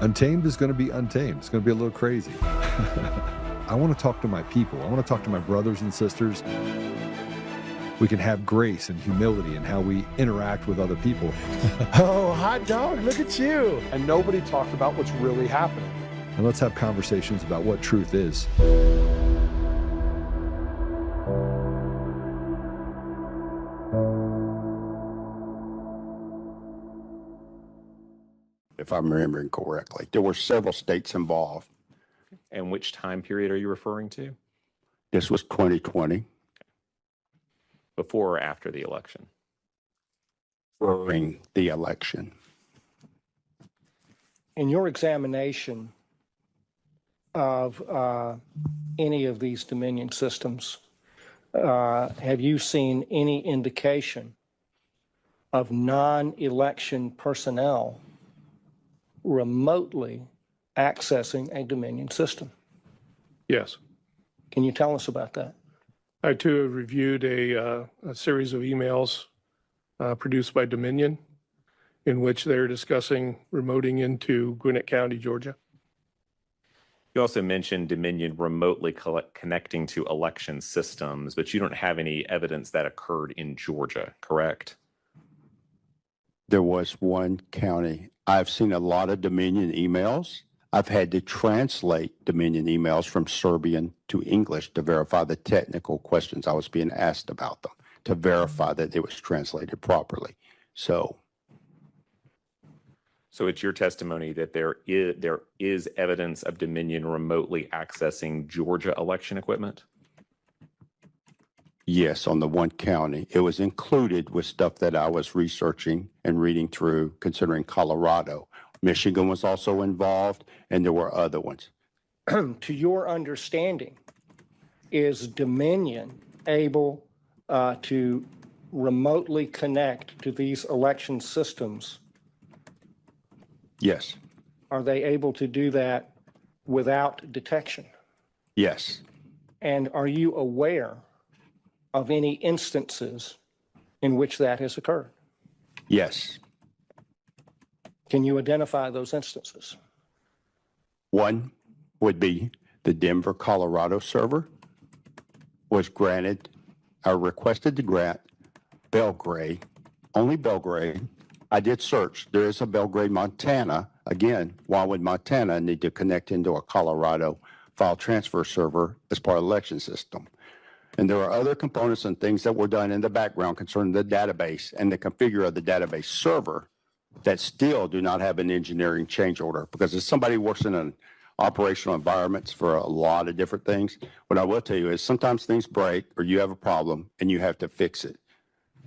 Untamed is going to be untamed. It's going to be a little crazy. I want to talk to my people. I want to talk to my brothers and sisters. We can have grace and humility in how we interact with other people. Oh, hot dog, look at you. And nobody talked about what's really happening. And let's have conversations about what truth is. If I'm remembering correctly, there were several states involved. And which time period are you referring to? This was 2020. Before or after the election? During the election. In your examination of any of these Dominion systems, have you seen any indication of non-election personnel remotely accessing a Dominion system? Yes. Can you tell us about that? I too have reviewed a series of emails produced by Dominion in which they're discussing remoting into Gwinnett County, Georgia. You also mentioned Dominion remotely connecting to election systems, but you don't have any evidence that occurred in Georgia, correct? There was one county. I've seen a lot of Dominion emails. I've had to translate Dominion emails from Serbian to English to verify the technical questions I was being asked about them, to verify that it was translated properly. So it's your testimony that there is evidence of Dominion remotely accessing Georgia election equipment? yes, on the one county. It was included with stuff that I was researching and reading through, considering Colorado. Michigan was also involved, and there were other ones. To your understanding, is Dominion able to remotely connect to these election systems? Yes. Are they able to do that without detection? Yes. And are you aware of any instances in which that has occurred? Yes. Can you identify those instances? One would be the Denver, Colorado server was granted, or requested to grant Belgrade, only Belgrade. I did search. There is a Belgrade, Montana. Again, why would Montana need to connect into a Colorado file transfer server as part of the election system? And there are other components and things that were done in the background concerning the database and the configure of the database server that still do not have an engineering change order, because if somebody works in an operational environments for a lot of different things, what I will tell you is sometimes things break or you have a problem and you have to fix it.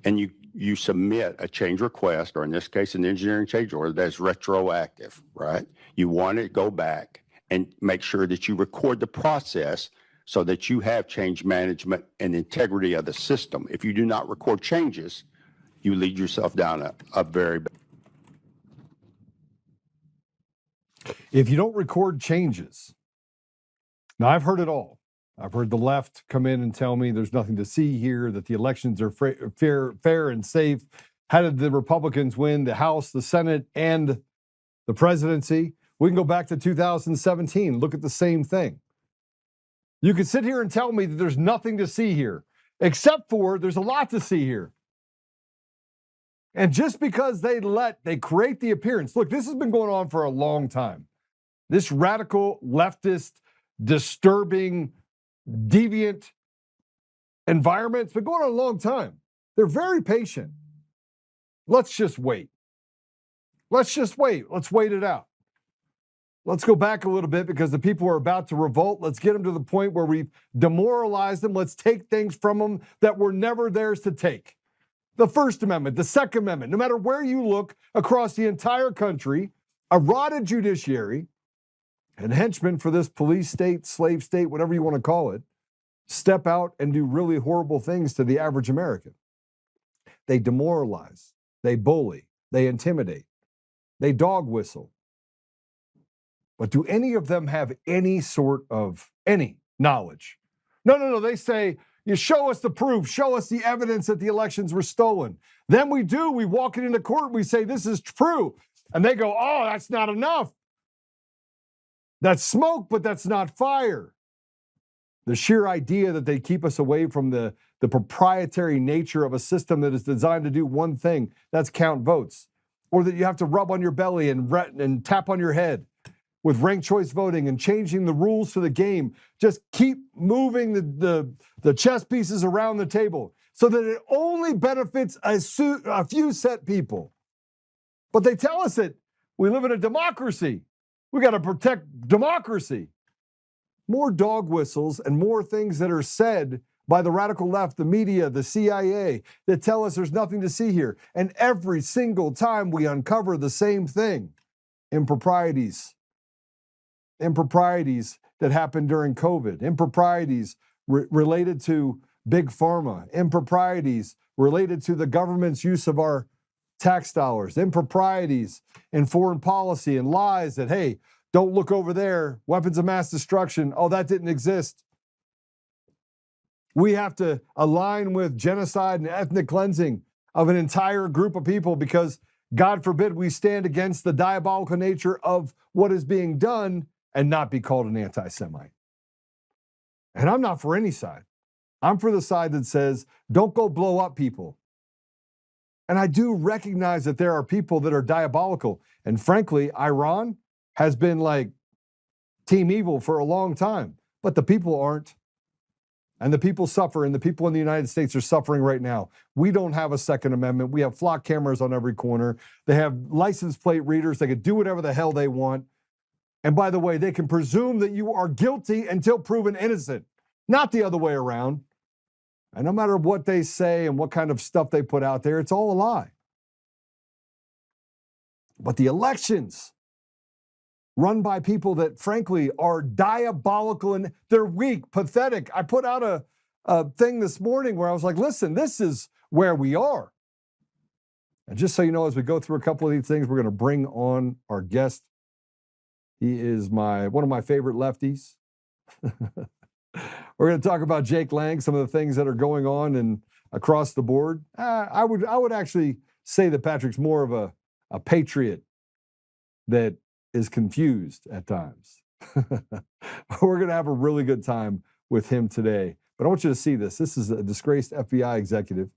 And you submit a change request, or in this case, an engineering change order that's retroactive, right? You want to go back and make sure that you record the process so that you have change management and integrity of the system. If you do not record changes, you lead yourself down a very bad. If you don't record changes, now I've heard it all. I've heard the left come in and tell me there's nothing to see here, that the elections are fair and safe. How did the Republicans win the House, the Senate, and the presidency? We can go back to 2017, look at the same thing. You could sit here and tell me that there's nothing to see here, except for there's a lot to see here. And just because they create the appearance, look, this has been going on for a long time. This radical, leftist, disturbing, deviant environment's been going on a long time. They're very patient. Let's just wait. Let's just wait. Let's wait it out. Let's go back a little bit because the people are about to revolt. Let's get them to the point where we've demoralized them. Let's take things from them that were never theirs to take. The First Amendment, the Second Amendment, no matter where you look across the entire country, a rotted judiciary and henchmen for this police state, slave state, whatever you want to call it, step out and do really horrible things to the average American. They demoralize, they bully, they intimidate, they dog whistle. But do any of them have any sort of knowledge? No. They say, you show us the proof, show us the evidence that the elections were stolen. Then we walk it into court, we say this is true. And they go, oh, that's not enough. That's smoke, but that's not fire. The sheer idea that they keep us away from the proprietary nature of a system that is designed to do one thing, that's count votes. Or that you have to rub on your belly and tap on your head with ranked choice voting and changing the rules to the game. Just keep moving the chess pieces around the table so that it only benefits a few set people. But they tell us that we live in a democracy. We got to protect democracy. More dog whistles and more things that are said by the radical left, the media, the CIA, that tell us there's nothing to see here. And every single time we uncover the same thing, improprieties that happened during COVID, improprieties related to big pharma, improprieties related to the government's use of our tax dollars, improprieties in foreign policy and lies that, hey, don't look over there, weapons of mass destruction, oh, that didn't exist. We have to align with genocide and ethnic cleansing of an entire group of people because, God forbid, we stand against the diabolical nature of what is being done and not be called an anti-Semite. And I'm not for any side. I'm for the side that says, don't go blow up people. And I do recognize that there are people that are diabolical. And frankly, Iran has been like team evil for a long time, but the people aren't. And the people suffer, and the people in the United States are suffering right now. We don't have a Second Amendment. We have flock cameras on every corner. They have license plate readers. They can do whatever the hell they want. And by the way, they can presume that you are guilty until proven innocent, not the other way around. And no matter what they say and what kind of stuff they put out there, it's all a lie. But the elections run by people that, frankly, are diabolical and they're weak, pathetic. I put out a thing this morning where I was like, listen, this is where we are. And just so you know, as we go through a couple of these things, we're going to bring on our guest. He is one of my favorite lefties. We're going to talk about Jake Lang, some of the things that are going on and across the board. I would actually say that Patrick's more of a patriot that is confused at times. We're going to have a really good time with him today. But I want you to see this. This is a disgraced FBI executive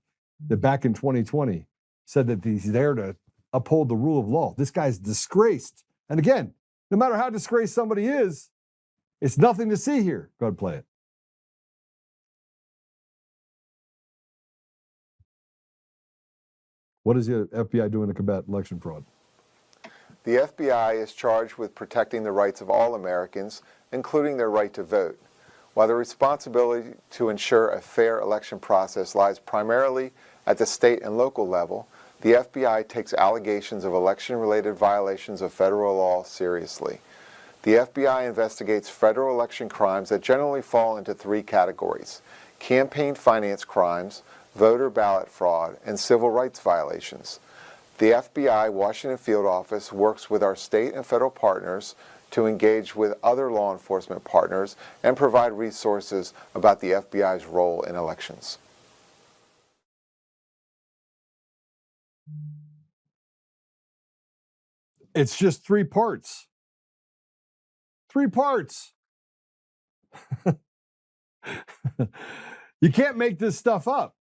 that back in 2020 said that he's there to uphold the rule of law. This guy's disgraced. And again, no matter how disgraced somebody is, it's nothing to see here. Go ahead and play it. What is the FBI doing to combat election fraud? The FBI is charged with protecting the rights of all Americans, including their right to vote. While the responsibility to ensure a fair election process lies primarily at the state and local level, the FBI takes allegations of election-related violations of federal law seriously. The FBI investigates federal election crimes that generally fall into three categories: campaign finance crimes, voter ballot fraud, and civil rights violations. The FBI Washington Field Office works with our state and federal partners to engage with other law enforcement partners and provide resources about the FBI's role in elections. It's just three parts. 3 parts. You can't make this stuff up.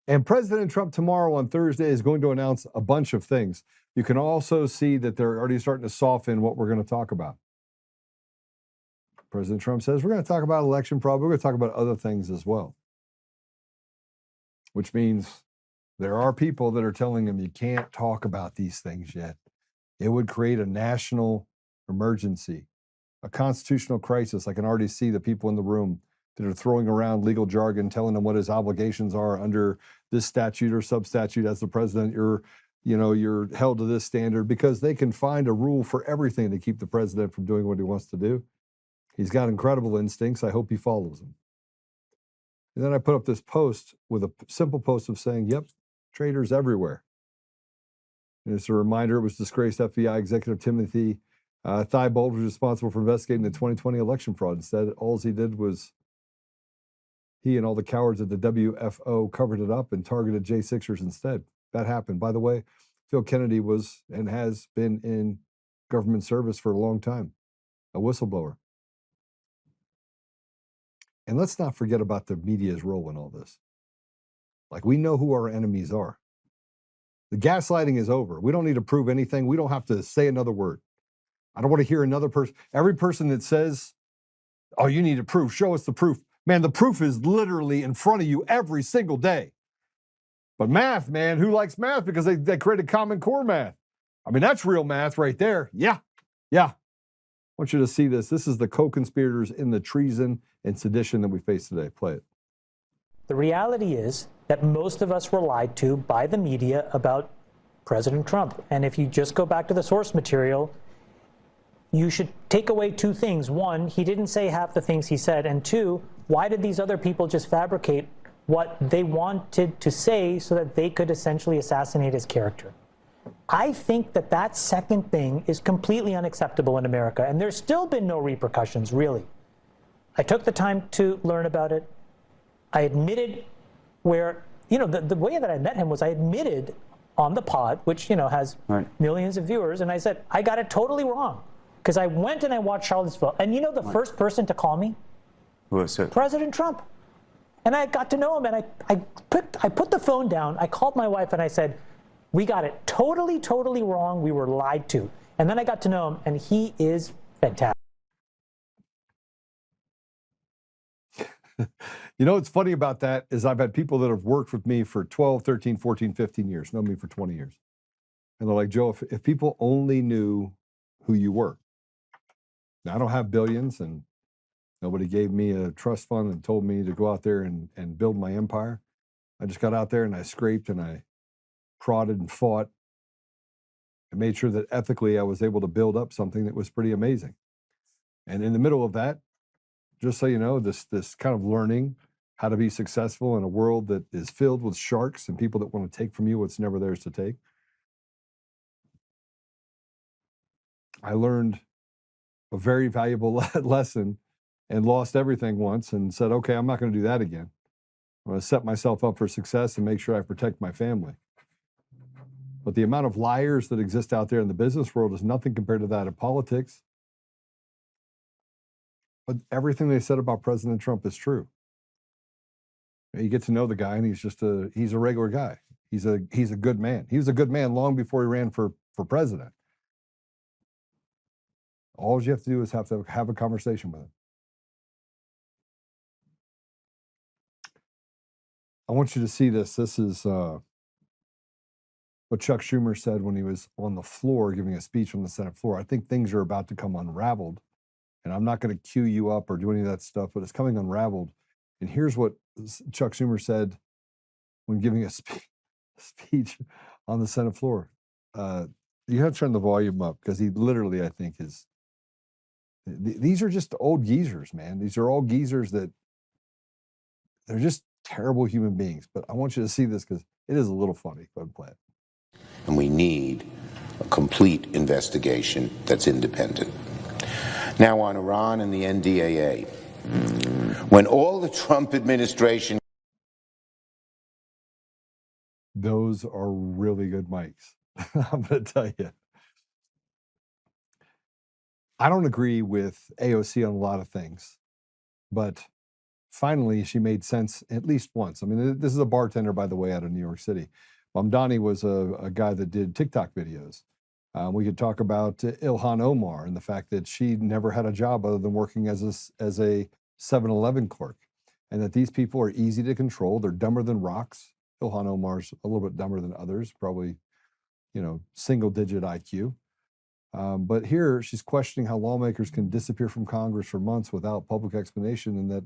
And President Trump tomorrow on Thursday is going to announce a bunch of things. You can also see that they're already starting to soften what we're going to talk about. President Trump says we're going to talk about election fraud. We're going to talk about other things as well. Which means there are people that are telling him you can't talk about these things yet. It would create a national emergency, a constitutional crisis. I can already see the people in the room that are throwing around legal jargon, telling him what his obligations are under this statute or sub-statute. As the president, you're held to this standard, because they can find a rule for everything to keep the president from doing what he wants to do. He's got incredible instincts. I hope he follows them. And then I put up this post with a simple post of saying, yep, traitors everywhere. And it's a reminder, it was disgraced FBI Executive Timothy Thibault was responsible for investigating the 2020 election fraud. Instead, all he did was he and all the cowards at the WFO covered it up and targeted J6ers instead. That happened. By the way, Phil Kennedy was and has been in government service for a long time, a whistleblower. And let's not forget about the media's role in all this. Like, we know who our enemies are. The gaslighting is over. We don't need to prove anything. We don't have to say another word. I don't want to hear another person. Every person that says, oh, you need to prove, show us the proof. Man, the proof is literally in front of you every single day. But math, man, who likes math? Because they created Common Core math. I mean, that's real math right there. Yeah. I want you to see this. This is the co-conspirators in the treason and sedition that we face today. Play it. The reality is that most of us were lied to by the media about President Trump. And if you just go back to the source material, you should take away two things. One, he didn't say half the things he said. And two, why did these other people just fabricate what they wanted to say so that they could essentially assassinate his character? I think that that second thing is completely unacceptable in America. And there's still been no repercussions, really. I took the time to learn about it. I admitted where, the way that I met him was I admitted on the pod, which, has millions of viewers. And I said, I got it totally wrong. Because I went and I watched Charlottesville. And the first person to call me? Who was it? President Trump. And I got to know him, and I put the phone down. I called my wife and I said, we got it totally, totally wrong. We were lied to. And then I got to know him, and he is fantastic. What's funny about that is I've had people that have worked with me for 12, 13, 14, 15 years, know me for 20 years. And they're like, Joe, if people only knew who you were. Now, I don't have billions, and nobody gave me a trust fund and told me to go out there and build my empire. I just got out there and I scraped and I prodded and fought and made sure that ethically I was able to build up something that was pretty amazing. And in the middle of that, just so you know, this kind of learning how to be successful in a world that is filled with sharks and people that want to take from you what's never theirs to take. I learned a very valuable lesson and lost everything once and said, okay, I'm not going to do that again. I'm going to set myself up for success and make sure I protect my family. But the amount of liars that exist out there in the business world is nothing compared to that of politics. But everything they said about President Trump is true. You get to know the guy, and he's a regular guy. He's a good man. He was a good man long before he ran for president. All you have to do is have a conversation with him. I want you to see this. This is what Chuck Schumer said when he was on the floor giving a speech on the Senate floor. I think things are about to come unraveled. And I'm not going to cue you up or do any of that stuff, but it's coming unraveled. And here's what Chuck Schumer said when giving a speech on the Senate floor. You have to turn the volume up because he literally, I think, is. These are just old geezers, man. These are all geezers that they're just terrible human beings. But I want you to see this because it is a little funny. Go ahead and play it. And we need a complete investigation that's independent. Now on Iran and the NDAA, when all the Trump administration... Those are really good mics. I'm going to tell you. I don't agree with AOC on a lot of things, but finally she made sense at least once. I mean, this is a bartender, by the way, out of New York City. Mamdani was a guy that did TikTok videos. We could talk about Ilhan Omar and the fact that she never had a job other than working as a 7-Eleven clerk, and that these people are easy to control. They're dumber than rocks. Ilhan Omar's a little bit dumber than others, probably, single-digit IQ. But here she's questioning how lawmakers can disappear from Congress for months without public explanation, and that,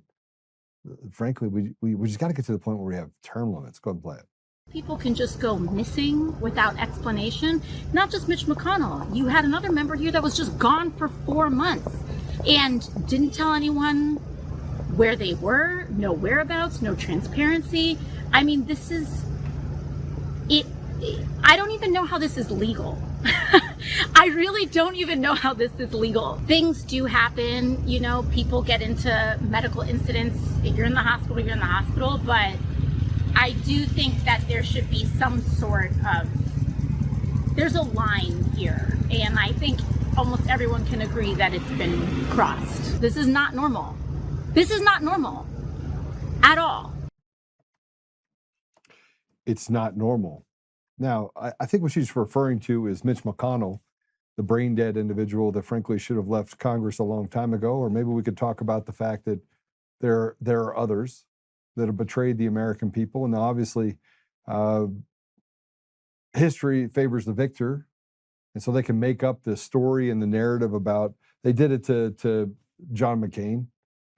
frankly, we just got to get to the point where we have term limits. Go ahead and play it. People can just go missing without explanation. Not just Mitch McConnell. You had another member here that was just gone for 4 months and didn't tell anyone where they were, no whereabouts, no transparency. I mean, this is it. I don't even know how this is legal. I really don't even know how this is legal. Things do happen, people get into medical incidents. If you're in the hospital, you're in the hospital, but I do think that there should be some sort of, there's a line here. And I think almost everyone can agree that it's been crossed. This is not normal. This is not normal at all. It's not normal. Now, I think what she's referring to is Mitch McConnell, the brain dead individual that frankly should have left Congress a long time ago. Or maybe we could talk about the fact that there are others that have betrayed the American people. And obviously, history favors the victor. And so they can make up the story and the narrative about, they did it to John McCain,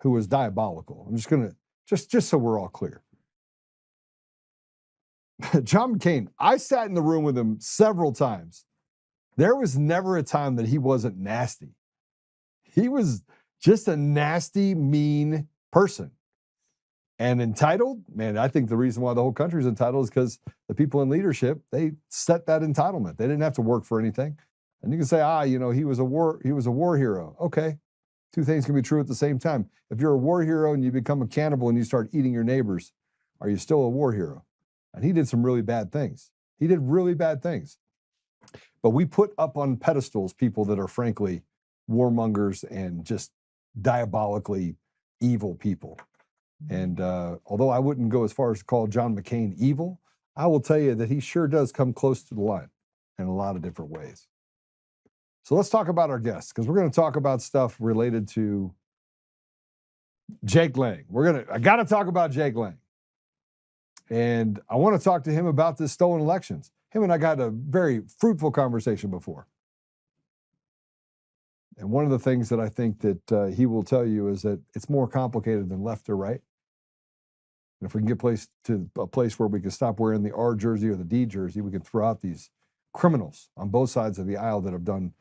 who was diabolical. I'm just going to, just so we're all clear. John McCain, I sat in the room with him several times. There was never a time that he wasn't nasty. He was just a nasty, mean person. And entitled, man, I think the reason why the whole country is entitled is because the people in leadership, they set that entitlement. They didn't have to work for anything. And you can say, he was a war hero. Okay. Two things can be true at the same time. If you're a war hero and you become a cannibal and you start eating your neighbors, are you still a war hero? And he did some really bad things. He did really bad things. But we put up on pedestals people that are frankly warmongers and just diabolically evil people. And although I wouldn't go as far as to call John McCain evil, I will tell you that he sure does come close to the line in a lot of different ways. So let's talk about our guests, because we're going to talk about stuff related to Jake Lang. I got to talk about Jake Lang. And I want to talk to him about this stolen elections. Him and I got a very fruitful conversation before. And one of the things that I think that he will tell you is that it's more complicated than left or right. And if we can get to a place where we can stop wearing the R jersey or the D jersey, we can throw out these criminals on both sides of the aisle that have done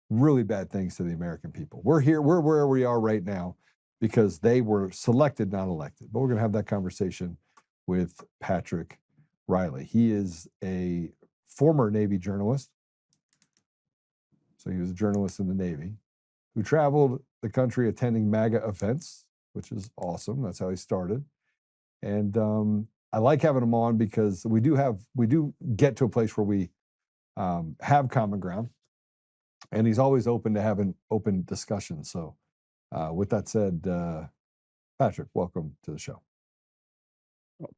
really bad things to the American people. We're where we are right now because they were selected, not elected. But we're going to have that conversation with Patrick Reilly. He is a former Navy journalist. So he was a journalist in the Navy who traveled the country attending MAGA events, which is awesome. That's how he started. And I like having him on because we do get to a place where we have common ground. And he's always open to having open discussions. So with that said, Patrick, welcome to the show.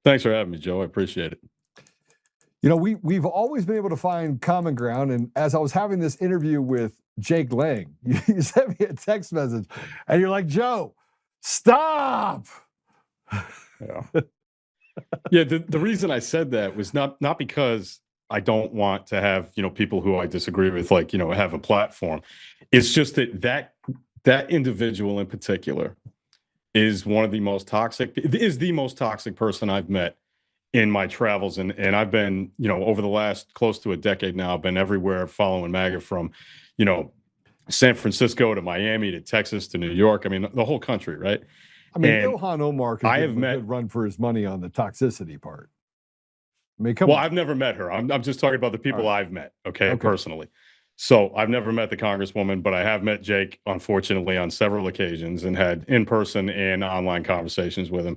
Thanks for having me, Joe. I appreciate it. You know, we've always been able to find common ground. And as I was having this interview with Jake Lang, you sent me a text message and you're like, Joe, stop. Yeah. Yeah. The reason I said that was not because I don't want to have, people who I disagree with, have a platform. It's just that individual in particular is one of the most toxic person I've met in my travels. And I've been, over the last close to a decade now, I've been everywhere following MAGA from, San Francisco to Miami to Texas to New York. I mean, the whole country, right? I mean, Ilhan Omar could give him a good run for his money on the toxicity part. I mean, I've never met her. I'm just talking about the people I've met, okay, personally. So I've never met the Congresswoman, but I have met Jake, unfortunately, on several occasions and had in-person and online conversations with him.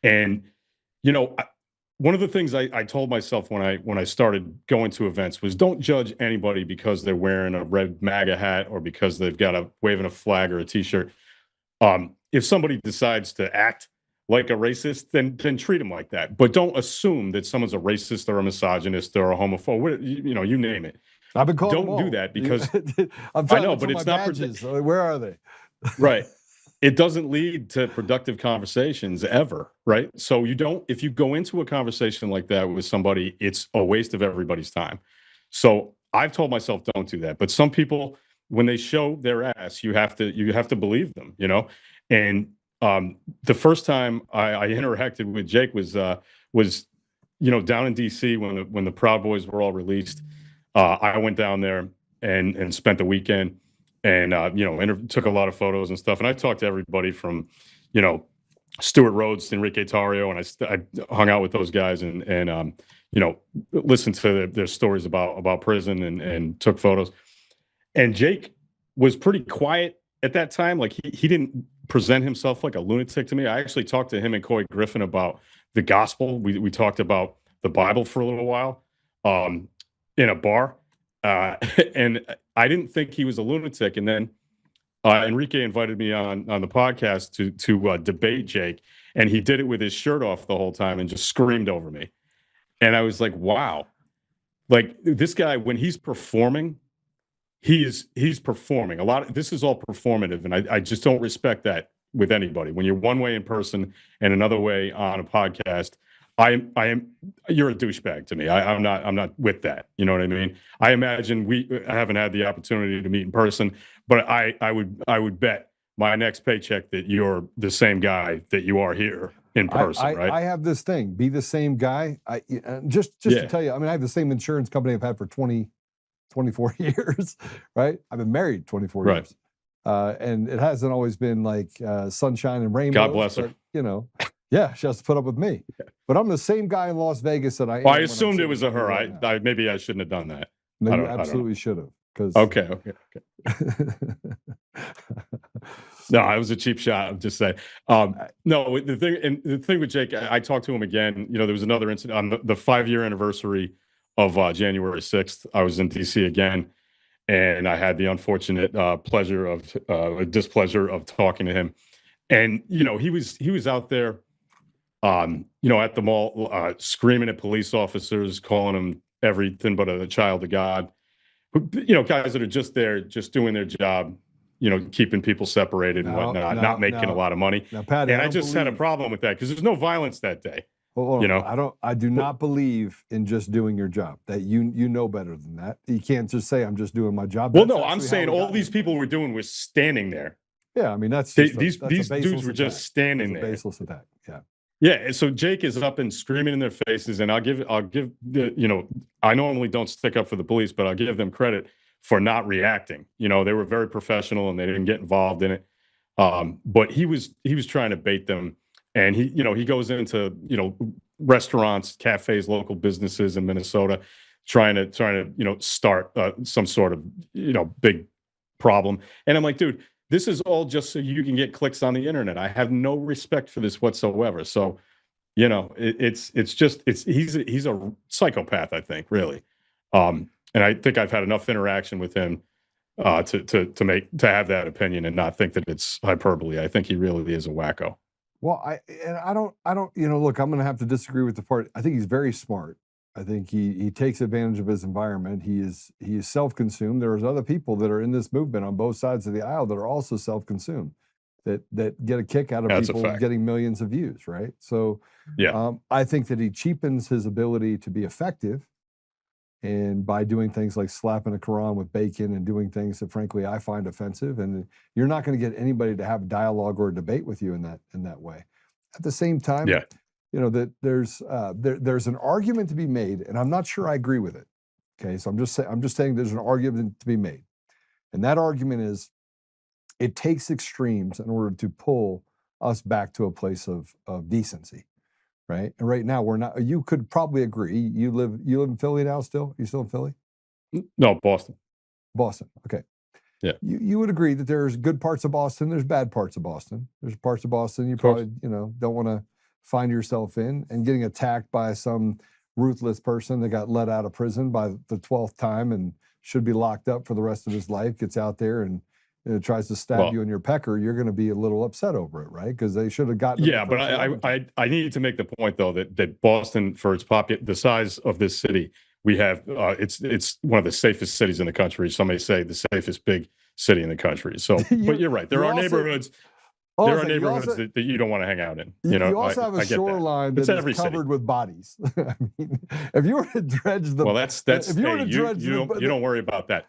And, one of the things I told myself when I started going to events was don't judge anybody because they're wearing a red MAGA hat or because they've got waving a flag or a T-shirt. If somebody decides to act like a racist, then treat them like that. But don't assume that someone's a racist or a misogynist or a homophobe. You name it. I've been called. Don't do that because I know, but it's not. Badges. Where are they? Right. It doesn't lead to productive conversations ever, right? So if you go into a conversation like that with somebody, it's a waste of everybody's time. So I've told myself, don't do that. But some people, when they show their ass, you have to believe them, And the first time I interacted with Jake was down in DC when the Proud Boys were all released. I went down there and spent the weekend. And, took a lot of photos and stuff. And I talked to everybody from, Stuart Rhodes to Enrique Tarrio. And I hung out with those guys and listened to their stories about prison and took photos. And Jake was pretty quiet at that time. Like he didn't present himself like a lunatic to me. I actually talked to him and Coy Griffin about the gospel. We talked about the Bible for a little while in a bar. and I didn't think he was a lunatic. And then Enrique invited me on the podcast to debate Jake, and he did it with his shirt off the whole time and just screamed over me. And I was like, wow, like this guy, when he's performing, he's performing a lot. This is all performative, and I just don't respect that with anybody. When you're one way in person and another way on a podcast, you're a douchebag to me. I'm not with that. You know what I mean? I imagine I haven't had the opportunity to meet in person, but I would bet my next paycheck that you're the same guy that you are here in person, right? I have this thing, be the same guy. Just to tell you, I mean, I have the same insurance company I've had for 24 years, right? I've been married 24 years. And it hasn't always been like sunshine and rainbows. God bless her. You know, yeah, she has to put up with me. But I'm the same guy in Las Vegas that I am. Well, I assumed it was a her. Maybe I shouldn't have done that. No, you absolutely should have. Okay. No, I was a cheap shot. I'm just saying. No, the thing with Jake, I talked to him again. You know, there was another incident on the 5-year anniversary of January 6th. I was in DC again, and I had the unfortunate displeasure of talking to him. And you know, he was out there, you know, at the mall, screaming at police officers, calling them everything but a child of God. You know, guys that are just there, just doing their job, you know, keeping people separated and whatnot, not making a lot of money. Now, Paddy, and I just had a problem with that because there's no violence that day. You know, I do not believe in just doing your job. That you know better than that. You can't just say I'm just doing my job. Well, no, I'm saying all these people were doing was standing there. Yeah, I mean that's these dudes were just standing there. Baseless attack. Yeah. Yeah, and so Jake is up and screaming in their faces, and I'll give the, you know, I normally don't stick up for the police, but I'll give them credit for not reacting. You know, they were very professional and they didn't get involved in it. But he was trying to bait them, and he goes into, you know, restaurants, cafes, local businesses in Minnesota, trying to you know, start some sort of, you know, big problem. And I'm like, dude, this is all just so you can get clicks on the internet. I have no respect for this whatsoever. So, you know, he's a psychopath, I think, really. And I think I've had enough interaction with him to have that opinion and not think that it's hyperbole. I think he really is a wacko. Well, I don't, you know, look, I'm going to have to disagree with the part. I think he's very smart. I think he takes advantage of his environment. He is self-consumed. There's other people that are in this movement on both sides of the aisle that are also self-consumed, that get a kick out of people getting millions of views, right? So yeah, I think that he cheapens his ability to be effective, and by doing things like slapping a Quran with bacon and doing things that frankly I find offensive, and you're not going to get anybody to have a dialogue or a debate with you in that way. At the same time, yeah, you know, that there's an argument to be made, and I'm not sure I agree with it. Okay, so I'm just saying there's an argument to be made, and that argument is it takes extremes in order to pull us back to a place of decency, right? And right now we're not. You could probably agree. You live in Philly now. Still, you still in Philly? No, Boston. Boston. Okay. Yeah. You would agree that there's good parts of Boston. There's bad parts of Boston. There's parts of Boston you probably don't want to find yourself in, and getting attacked by some ruthless person that got let out of prison by the 12th time and should be locked up for the rest of his life, gets out there and tries to stab you in your pecker, you're going to be a little upset over it, right? Because they should have gotten. Yeah, but I needed to make the point though that Boston, for its the size of this city, we have it's one of the safest cities in the country. Some may say the safest big city in the country. So, but you're right. There are neighborhoods. There are neighborhoods that you don't want to hang out in. You know, you also have a shoreline that is covered with bodies. I mean, if you were to dredge the, if you were to dredge you don't worry about that.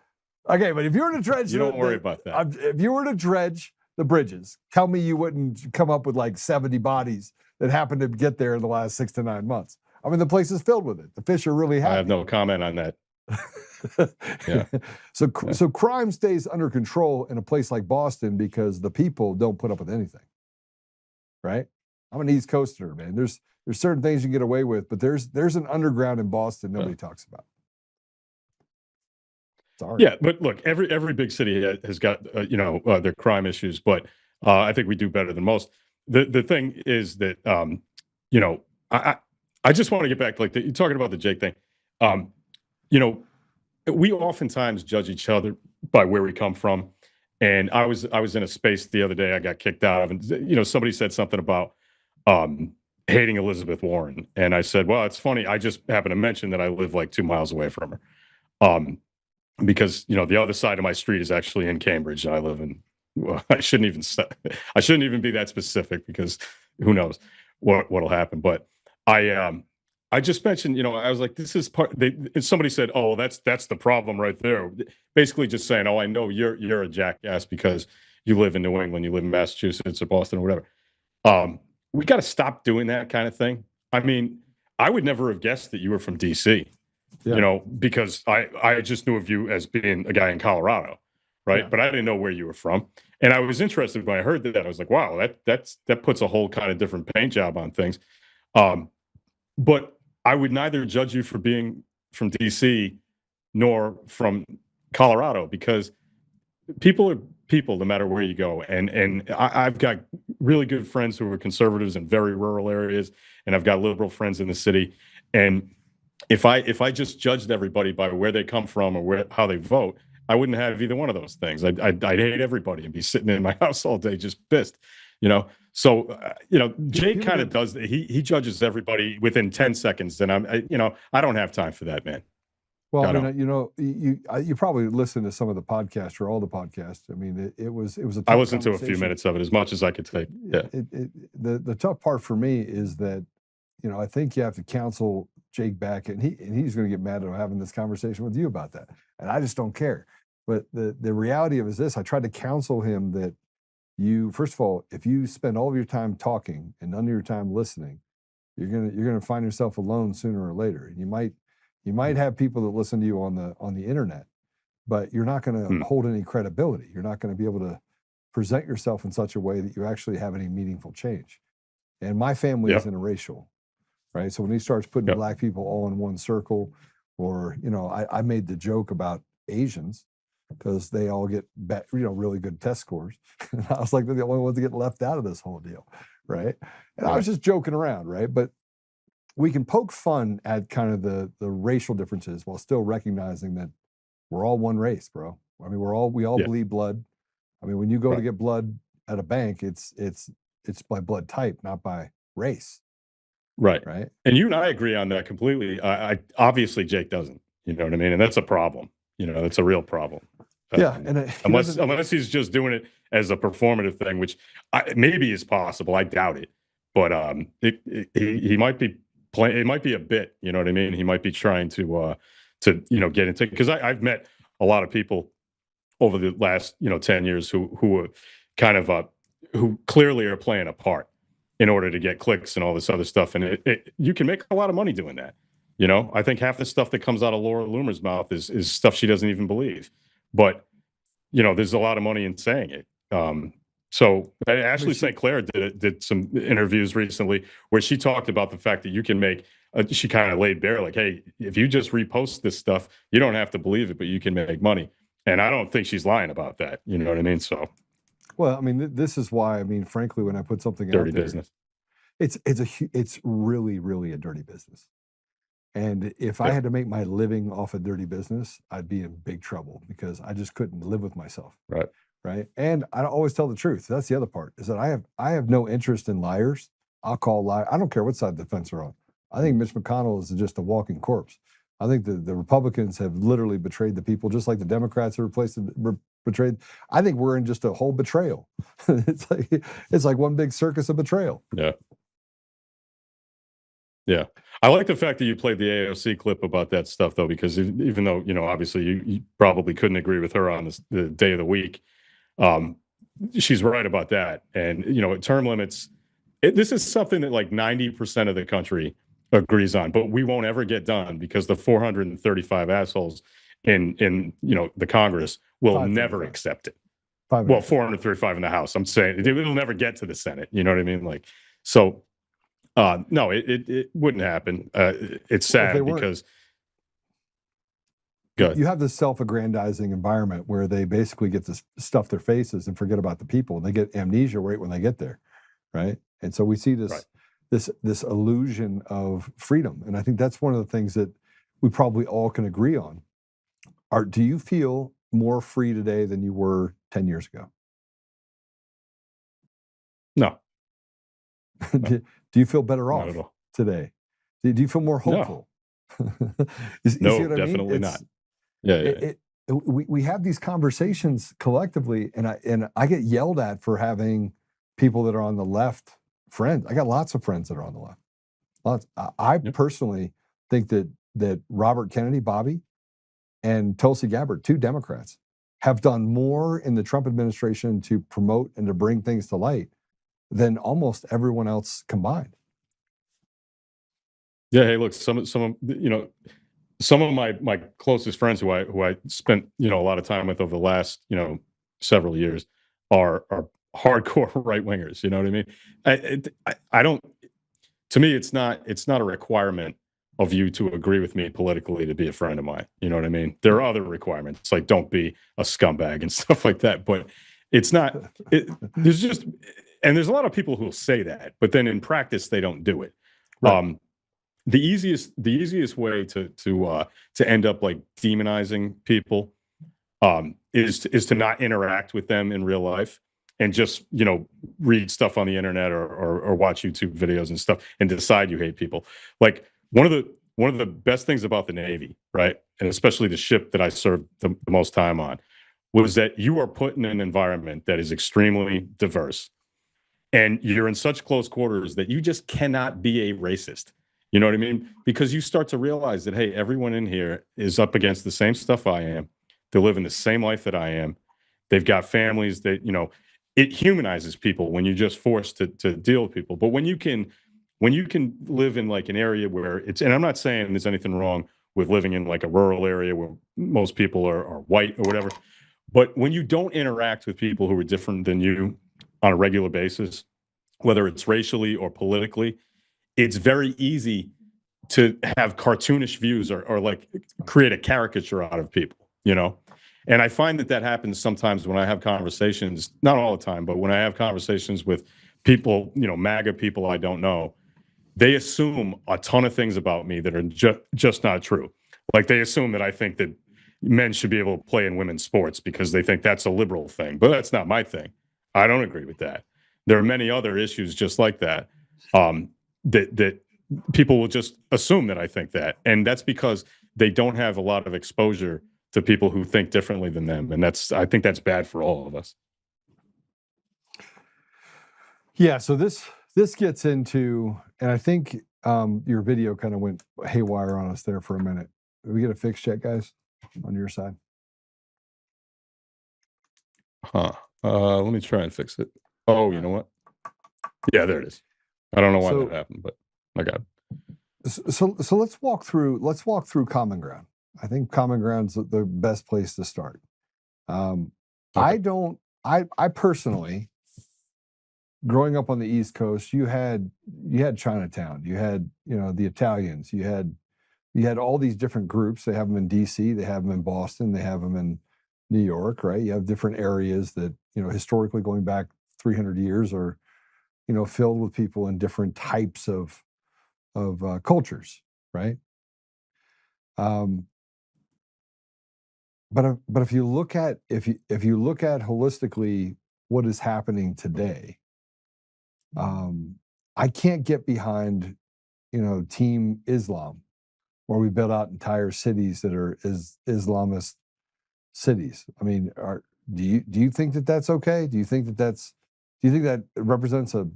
Okay, but if you were to dredge, you don't worry about that. If you were to dredge the bridges, tell me you wouldn't come up with like 70 bodies that happened to get there in the last 6 to 9 months. I mean, the place is filled with it. The fish are really happy. I have no comment on that. Yeah. So crime stays under control in a place like Boston because the people don't put up with anything, right? I'm an East Coaster, man. There's certain things you can get away with, but there's an underground in Boston nobody talks about. Sorry. Yeah, but look, every big city has got their crime issues, but I think we do better than most. The thing is that I just want to get back, like you're talking about the Jake thing. we oftentimes judge each other by where we come from. And I was in a space the other day I got kicked out of, and somebody said something about hating Elizabeth Warren, and I said, well, it's funny. I just happened to mention that I live like 2 miles away from her, because the other side of my street is actually in Cambridge, and I live in. Well, I shouldn't even be that specific, because who knows what'll happen. But I just mentioned, I was like, this is part. Somebody said, oh, that's the problem right there. Basically, just saying, oh, I know you're a jackass because you live in New England, you live in Massachusetts or Boston or whatever. We got to stop doing that kind of thing. I mean, I would never have guessed that you were from DC, because I just knew of you as being a guy in Colorado, right? Yeah. But I didn't know where you were from. And I was interested when I heard that. I was like, wow, that puts a whole kind of different paint job on things. But I would neither judge you for being from DC nor from Colorado, because people are people no matter where you go. And I've got really good friends who are conservatives in very rural areas, and I've got liberal friends in the city. And if I just judged everybody by where they come from or how they vote, I wouldn't have either one of those things. I'd hate everybody and be sitting in my house all day just pissed, So, Jake kind of does. He judges everybody within 10 seconds, and I don't have time for that, man. Well, you probably listen to some of the podcasts or all the podcasts. I mean, it was a tough I listened to a few minutes of it, as much as I could take. Yeah. The tough part for me is that, I think you have to counsel Jake back, and he's going to get mad at having this conversation with you about that, and I just don't care. But the reality of it is this: I tried to counsel him that first of all, if you spend all of your time talking and none of your time listening, you're gonna find yourself alone sooner or later. And you might have people that listen to you on the internet, but you're not going to hold any credibility. You're not going to be able to present yourself in such a way that you actually have any meaningful change. And my family is interracial, right? So when he starts putting black people all in one circle, or I made the joke about Asians, because they all get really good test scores. And I was like, they're the only ones that get left out of this whole deal, right? And I was just joking around, right? But we can poke fun at kind of the racial differences while still recognizing that we're all one race, bro. I mean, we all bleed blood. I mean, when you go to get blood at a bank, it's by blood type, not by race. Right. Right. And you and I agree on that completely. I obviously Jake doesn't, you know what I mean? And that's a problem. It's a real problem. Yeah, and unless he's just doing it as a performative thing, which maybe is possible. I doubt it, but he might be playing. It might be a bit. You know what I mean? He might be trying to get into, because I've met a lot of people over the last 10 years who are kind of who clearly are playing a part in order to get clicks and all this other stuff, and you can make a lot of money doing that. I think half the stuff that comes out of Laura Loomer's mouth is stuff she doesn't even believe. But, there's a lot of money in saying it. So Ashley St. Clair did some interviews recently where she talked about the fact that you can make, she kind of laid bare, like, hey, if you just repost this stuff, you don't have to believe it, but you can make money. And I don't think she's lying about that. You know what I mean? So. Well, I mean, this is why, frankly, when I put something dirty out there, business. It's really, really a dirty business. And if I had to make my living off a dirty business, I'd be in big trouble, because I just couldn't live with myself. Right. Right. And I always tell the truth. That's the other part, is that I have no interest in liars. I'll call liars. I don't care what side of the fence they're on. I think Mitch McConnell is just a walking corpse. I think the Republicans have literally betrayed the people, just like the Democrats have betrayed. I think we're in just a whole betrayal. It's like one big circus of betrayal. Yeah. Yeah. I like the fact that you played the AOC clip about that stuff, though, because even though, obviously you probably couldn't agree with her on the day of the week, she's right about that. And, term limits, this is something that like 90% of the country agrees on, but we won't ever get done because the 435 assholes in the Congress will never accept it. Well, 435 in the House. I'm saying it'll never get to the Senate. You know what I mean? Like, so. No, it wouldn't happen. It's sad because you have this self-aggrandizing environment where they basically get to stuff their faces and forget about the people, and they get amnesia right when they get there, right? And so we see this illusion of freedom, and I think that's one of the things that we probably all can agree on. do you feel more free today than you were 10 years ago? No. do you feel better Not off at all. today? Do you feel more hopeful? You No, see what definitely I mean? not. Yeah. We have these conversations collectively, and I get yelled at for having people that are on the left friends. I got lots of friends that are on the left. Lots. I personally think that Robert Kennedy, Bobby, and Tulsi Gabbard, 2 Democrats, have done more in the Trump administration to promote and to bring things to light than almost everyone else combined. Yeah. Hey, look, some of my closest friends who I spent, a lot of time with over the last, several years are hardcore right wingers. You know what I mean? I don't, to me, it's not a requirement of you to agree with me politically to be a friend of mine. You know what I mean? There are other requirements, like don't be a scumbag and stuff like that. But it's not, there's a lot of people who will say that, but then in practice, they don't do it. Right. The easiest way to end up like demonizing people is to not interact with them in real life and just read stuff on the internet or watch YouTube videos and stuff and decide you hate people. Like one of the best things about the Navy, right, and especially the ship that I served the most time on, was that you are put in an environment that is extremely diverse, and you're in such close quarters that you just cannot be a racist. You know what I mean? Because you start to realize that, hey, everyone in here is up against the same stuff I am. They're living the same life that I am. They've got families that, it humanizes people when you're just forced to deal with people. But when you can live in like an area where and I'm not saying there's anything wrong with living in like a rural area where most people are white or whatever, but when you don't interact with people who are different than you on a regular basis, whether it's racially or politically, it's very easy to have cartoonish views or like create a caricature out of people, And I find that happens sometimes when I have conversations, not all the time, but when I have conversations with people, MAGA people I don't know, they assume a ton of things about me that are just not true. Like they assume that I think that men should be able to play in women's sports because they think that's a liberal thing, but that's not my thing. I don't agree with that. There are many other issues just like that. That people will just assume that I think that. And that's because they don't have a lot of exposure to people who think differently than them. And I think that's bad for all of us. Yeah. So this gets into, and I think your video kind of went haywire on us there for a minute. Did we get a fix check, guys, on your side? Let me try and fix it. Oh, you know what? Yeah, there it is. I don't know why that happened, but I got it. So let's walk through common ground. I think common ground's the best place to start. Okay. I personally, growing up on the East Coast, you had Chinatown, you had the Italians, you had all these different groups. They have them in DC, they have them in Boston, they have them in New York, right? You have different areas that historically going back 300 years are filled with people in different types of cultures, right? But if you look at holistically what is happening today, I can't get behind Team Islam, where we build out entire cities that are Islamist cities. I mean, do you think that that's okay? Do you think that represents a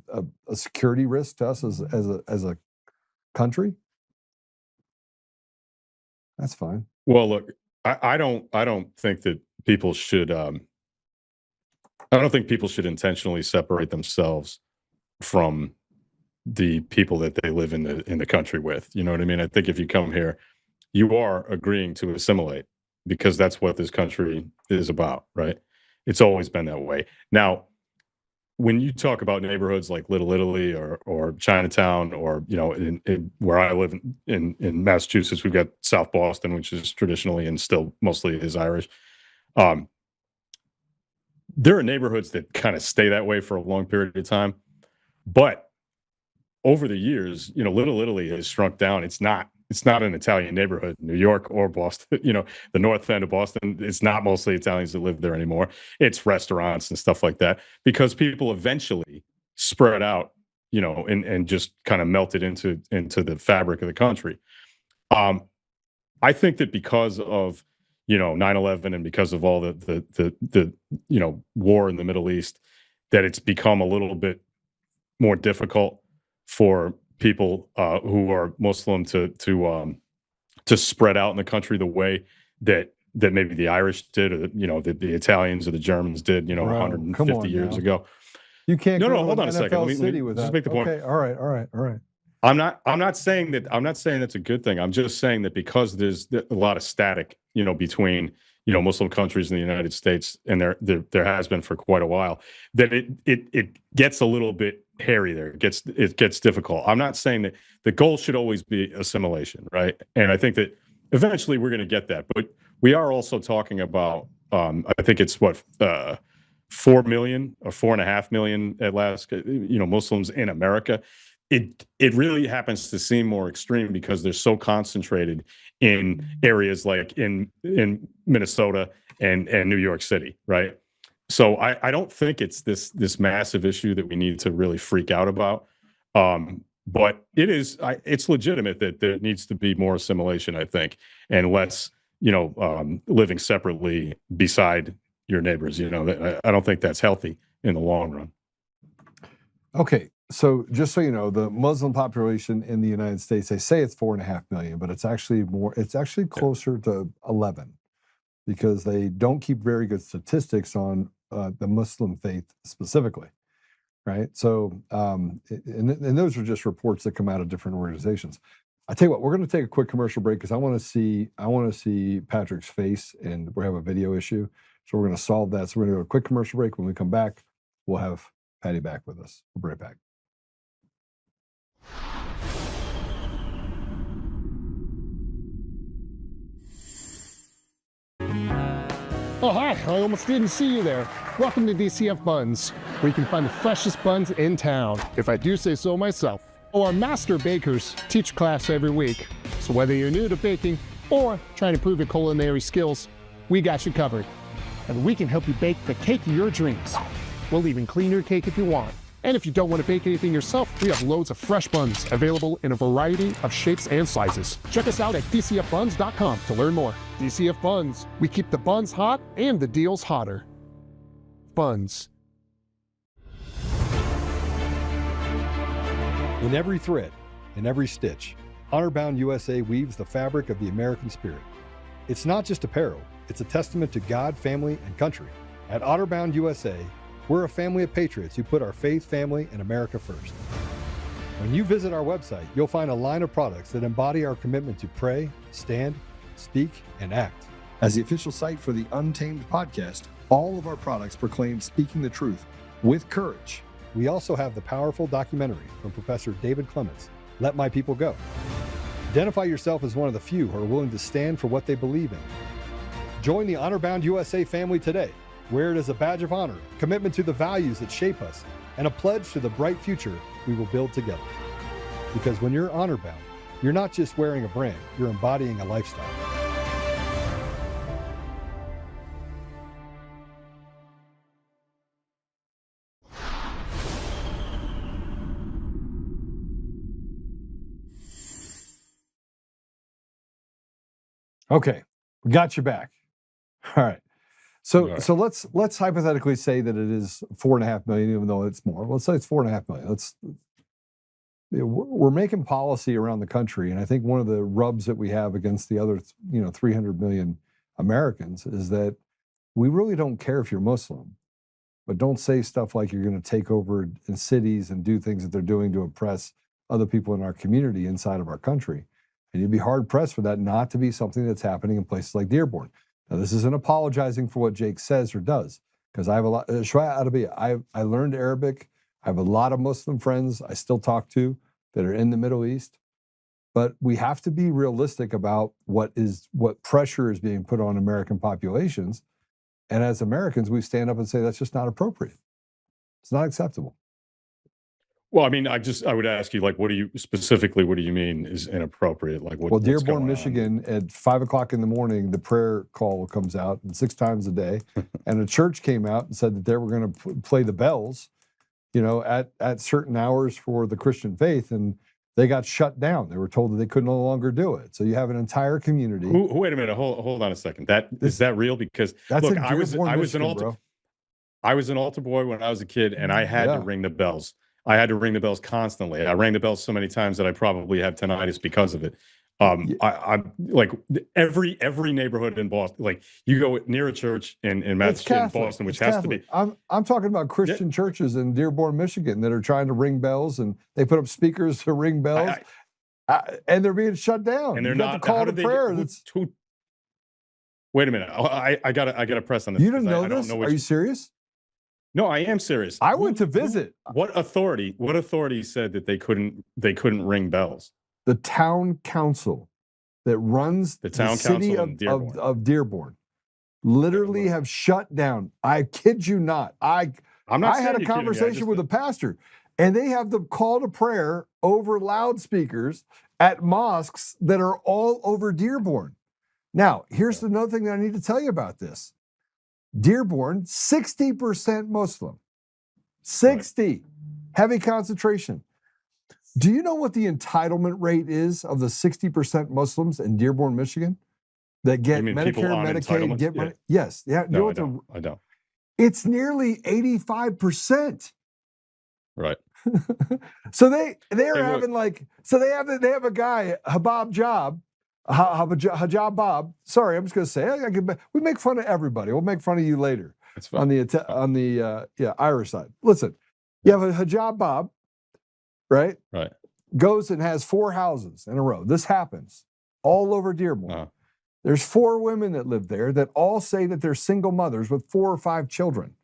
security risk to us as a country? That's fine. Well, look, I don't think that people should. I don't think people should intentionally separate themselves from the people that they live in the country with. You know what I mean? I think if you come here, you are agreeing to assimilate because that's what this country is about, right? It's always been that way. Now, when you talk about neighborhoods like Little Italy or Chinatown, or in where I live in Massachusetts, we've got South Boston, which is traditionally and still mostly is Irish. There are neighborhoods that kind of stay that way for a long period of time, but over the years, Little Italy has shrunk down. It's not it's not an Italian neighborhood in New York or Boston. The north end of Boston, it's not mostly Italians that live there anymore. It's restaurants and stuff like that, because people eventually spread out, and just kind of melted into the fabric of the country. I think that because of 9/11 and because of all the war in the Middle East, that it's become a little bit more difficult for people who are Muslim to spread out in the country the way that maybe the Irish did, or the Italians or the Germans did, 150 years ago. You can't. No, go to hold on a second. NFL Let city me with just that. make the point. Okay. All right. I'm not saying that's a good thing. I'm just saying that because there's a lot of static, between Muslim countries in the United States, and there has been for quite a while, that it gets a little bit hairy there. It gets difficult. I'm not saying that the goal should always be assimilation, right? And I think that eventually we're going to get that, but we are also talking about I think it's 4 million or 4.5 million at last, Muslims in America. It really happens to seem more extreme because they're so concentrated in areas like in Minnesota and New York City, right? So I don't think it's this massive issue that we need to really freak out about. But it's legitimate that there needs to be more assimilation, I think, and less, living separately beside your neighbors. I don't think that's healthy in the long run. Okay. So just so you know, the Muslim population in the United States, they say it's 4.5 million, but it's actually more. It's actually closer to 11, because they don't keep very good statistics on the Muslim faith specifically, right? So, and those are just reports that come out of different organizations. I tell you what, we're going to take a quick commercial break because I want to see Patrick's face, and we have a video issue, so we're going to solve that. So we're going to go to a quick commercial break. When we come back, we'll have Paddy back with us. We'll be right back. Oh, hi. I almost didn't see you there. Welcome to DCF Buns, where you can find the freshest buns in town, if I do say so myself. Our master bakers teach class every week. So whether you're new to baking or trying to improve your culinary skills, we got you covered. And we can help you bake the cake of your dreams. We'll even clean your cake if you want. And if you don't want to bake anything yourself, we have loads of fresh buns available in a variety of shapes and sizes. Check us out at dcfbuns.com to learn more. DCF Buns. We keep the buns hot and the deals hotter. Buns. In every thread, in every stitch, Honor-Bound USA weaves the fabric of the American spirit. It's not just apparel, it's a testament to God, family, and country. At Honor-Bound USA, we're a family of patriots who put our faith, family, and America first. When you visit our website, you'll find a line of products that embody our commitment to pray, stand, speak, and act. As the official site for the Untamed podcast, all of our products proclaim speaking the truth with courage. We also have the powerful documentary from Professor David Clements, Let My People Go. Identify yourself as one of the few who are willing to stand for what they believe in. Join the Honor-Bound USA family today. Wear it as a badge of honor, commitment to the values that shape us, and a pledge to the bright future we will build together. Because when you're honor-bound, you're not just wearing a brand, you're embodying a lifestyle. Okay, we got you back. All right. So let's hypothetically say that it is 4.5 million, even though it's more. Let's say it's 4.5 million. We're making policy around the country, and I think one of the rubs that we have against the other, 300 million Americans is that we really don't care if you're Muslim, but don't say stuff like you're going to take over in cities and do things that they're doing to oppress other people in our community inside of our country. And you'd be hard pressed for that not to be something that's happening in places like Dearborn. Now, this isn't apologizing for what Jake says or does, because I have a lot. I learned Arabic. I have a lot of Muslim friends I still talk to that are in the Middle East. But we have to be realistic about what pressure is being put on American populations. And as Americans, we stand up and say that's just not appropriate. It's not acceptable. Well, I mean, I would ask you, like, what do you mean is inappropriate? Like, Well, what's Dearborn, going on? Michigan, at 5 o'clock in the morning, the prayer call comes out, and 6 times a day, and a church came out and said that they were going to play the bells, at certain hours for the Christian faith, and they got shut down. They were told that they could no longer do it. So you have an entire community. Wait a minute. Hold on a second. Is that real? Because look, I was an altar boy when I was a kid, and I had to ring the bells. I had to ring the bells constantly. I rang the bells so many times that I probably have tinnitus because of it. I'm like every neighborhood in Boston. Like you go near a church in Massachusetts, Boston, which has to be. I'm talking about Christian churches in Dearborn, Michigan, that are trying to ring bells, and they put up speakers to ring bells, and they're being shut down. And they're not. Call to prayer. Wait a minute. I gotta press on this. You didn't know this? Are you serious? No, I am serious. I went to visit. What authority said that they couldn't ring bells? The town council that runs the city of Dearborn literally have shut down. I kid you not. I had a conversation with a pastor, and they have the call to prayer over loudspeakers at mosques that are all over Dearborn. Now, here's another thing that I need to tell you about this. Dearborn, 60% Muslim. 60. Heavy concentration. Do you know what the entitlement rate is of the 60% Muslims in Dearborn, Michigan that get Medicare, Medicaid, get money? Yes. Yeah. No, I don't. It's nearly 85%. Right. So they are having they have a guy, Hijab Bob. Sorry, I'm just going to say we make fun of everybody. We'll make fun of you later on the Irish side. Listen, you have a Hijab Bob, right? Right. Goes and has 4 houses in a row. This happens all over Dearborn. There's 4 women that live there that all say that they're single mothers with 4 or 5 children.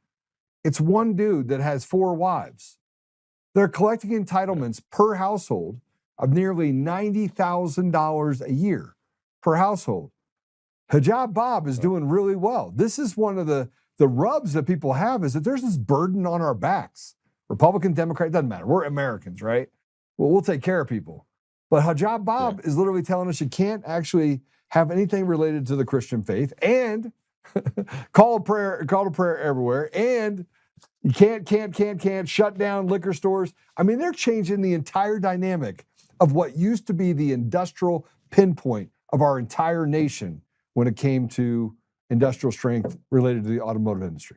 It's one dude that has 4 wives. They're collecting entitlements per household of nearly $90,000 a year per household. Hijab Bob is doing really well. This is one of the rubs that people have, is that there's this burden on our backs. Republican, Democrat, doesn't matter. We're Americans, right? Well, we'll take care of people. But Hijab Bob is literally telling us you can't actually have anything related to the Christian faith, and call to prayer everywhere, and you can't shut down liquor stores. I mean, they're changing the entire dynamic of what used to be the industrial pinpoint of our entire nation when it came to industrial strength related to the automotive industry.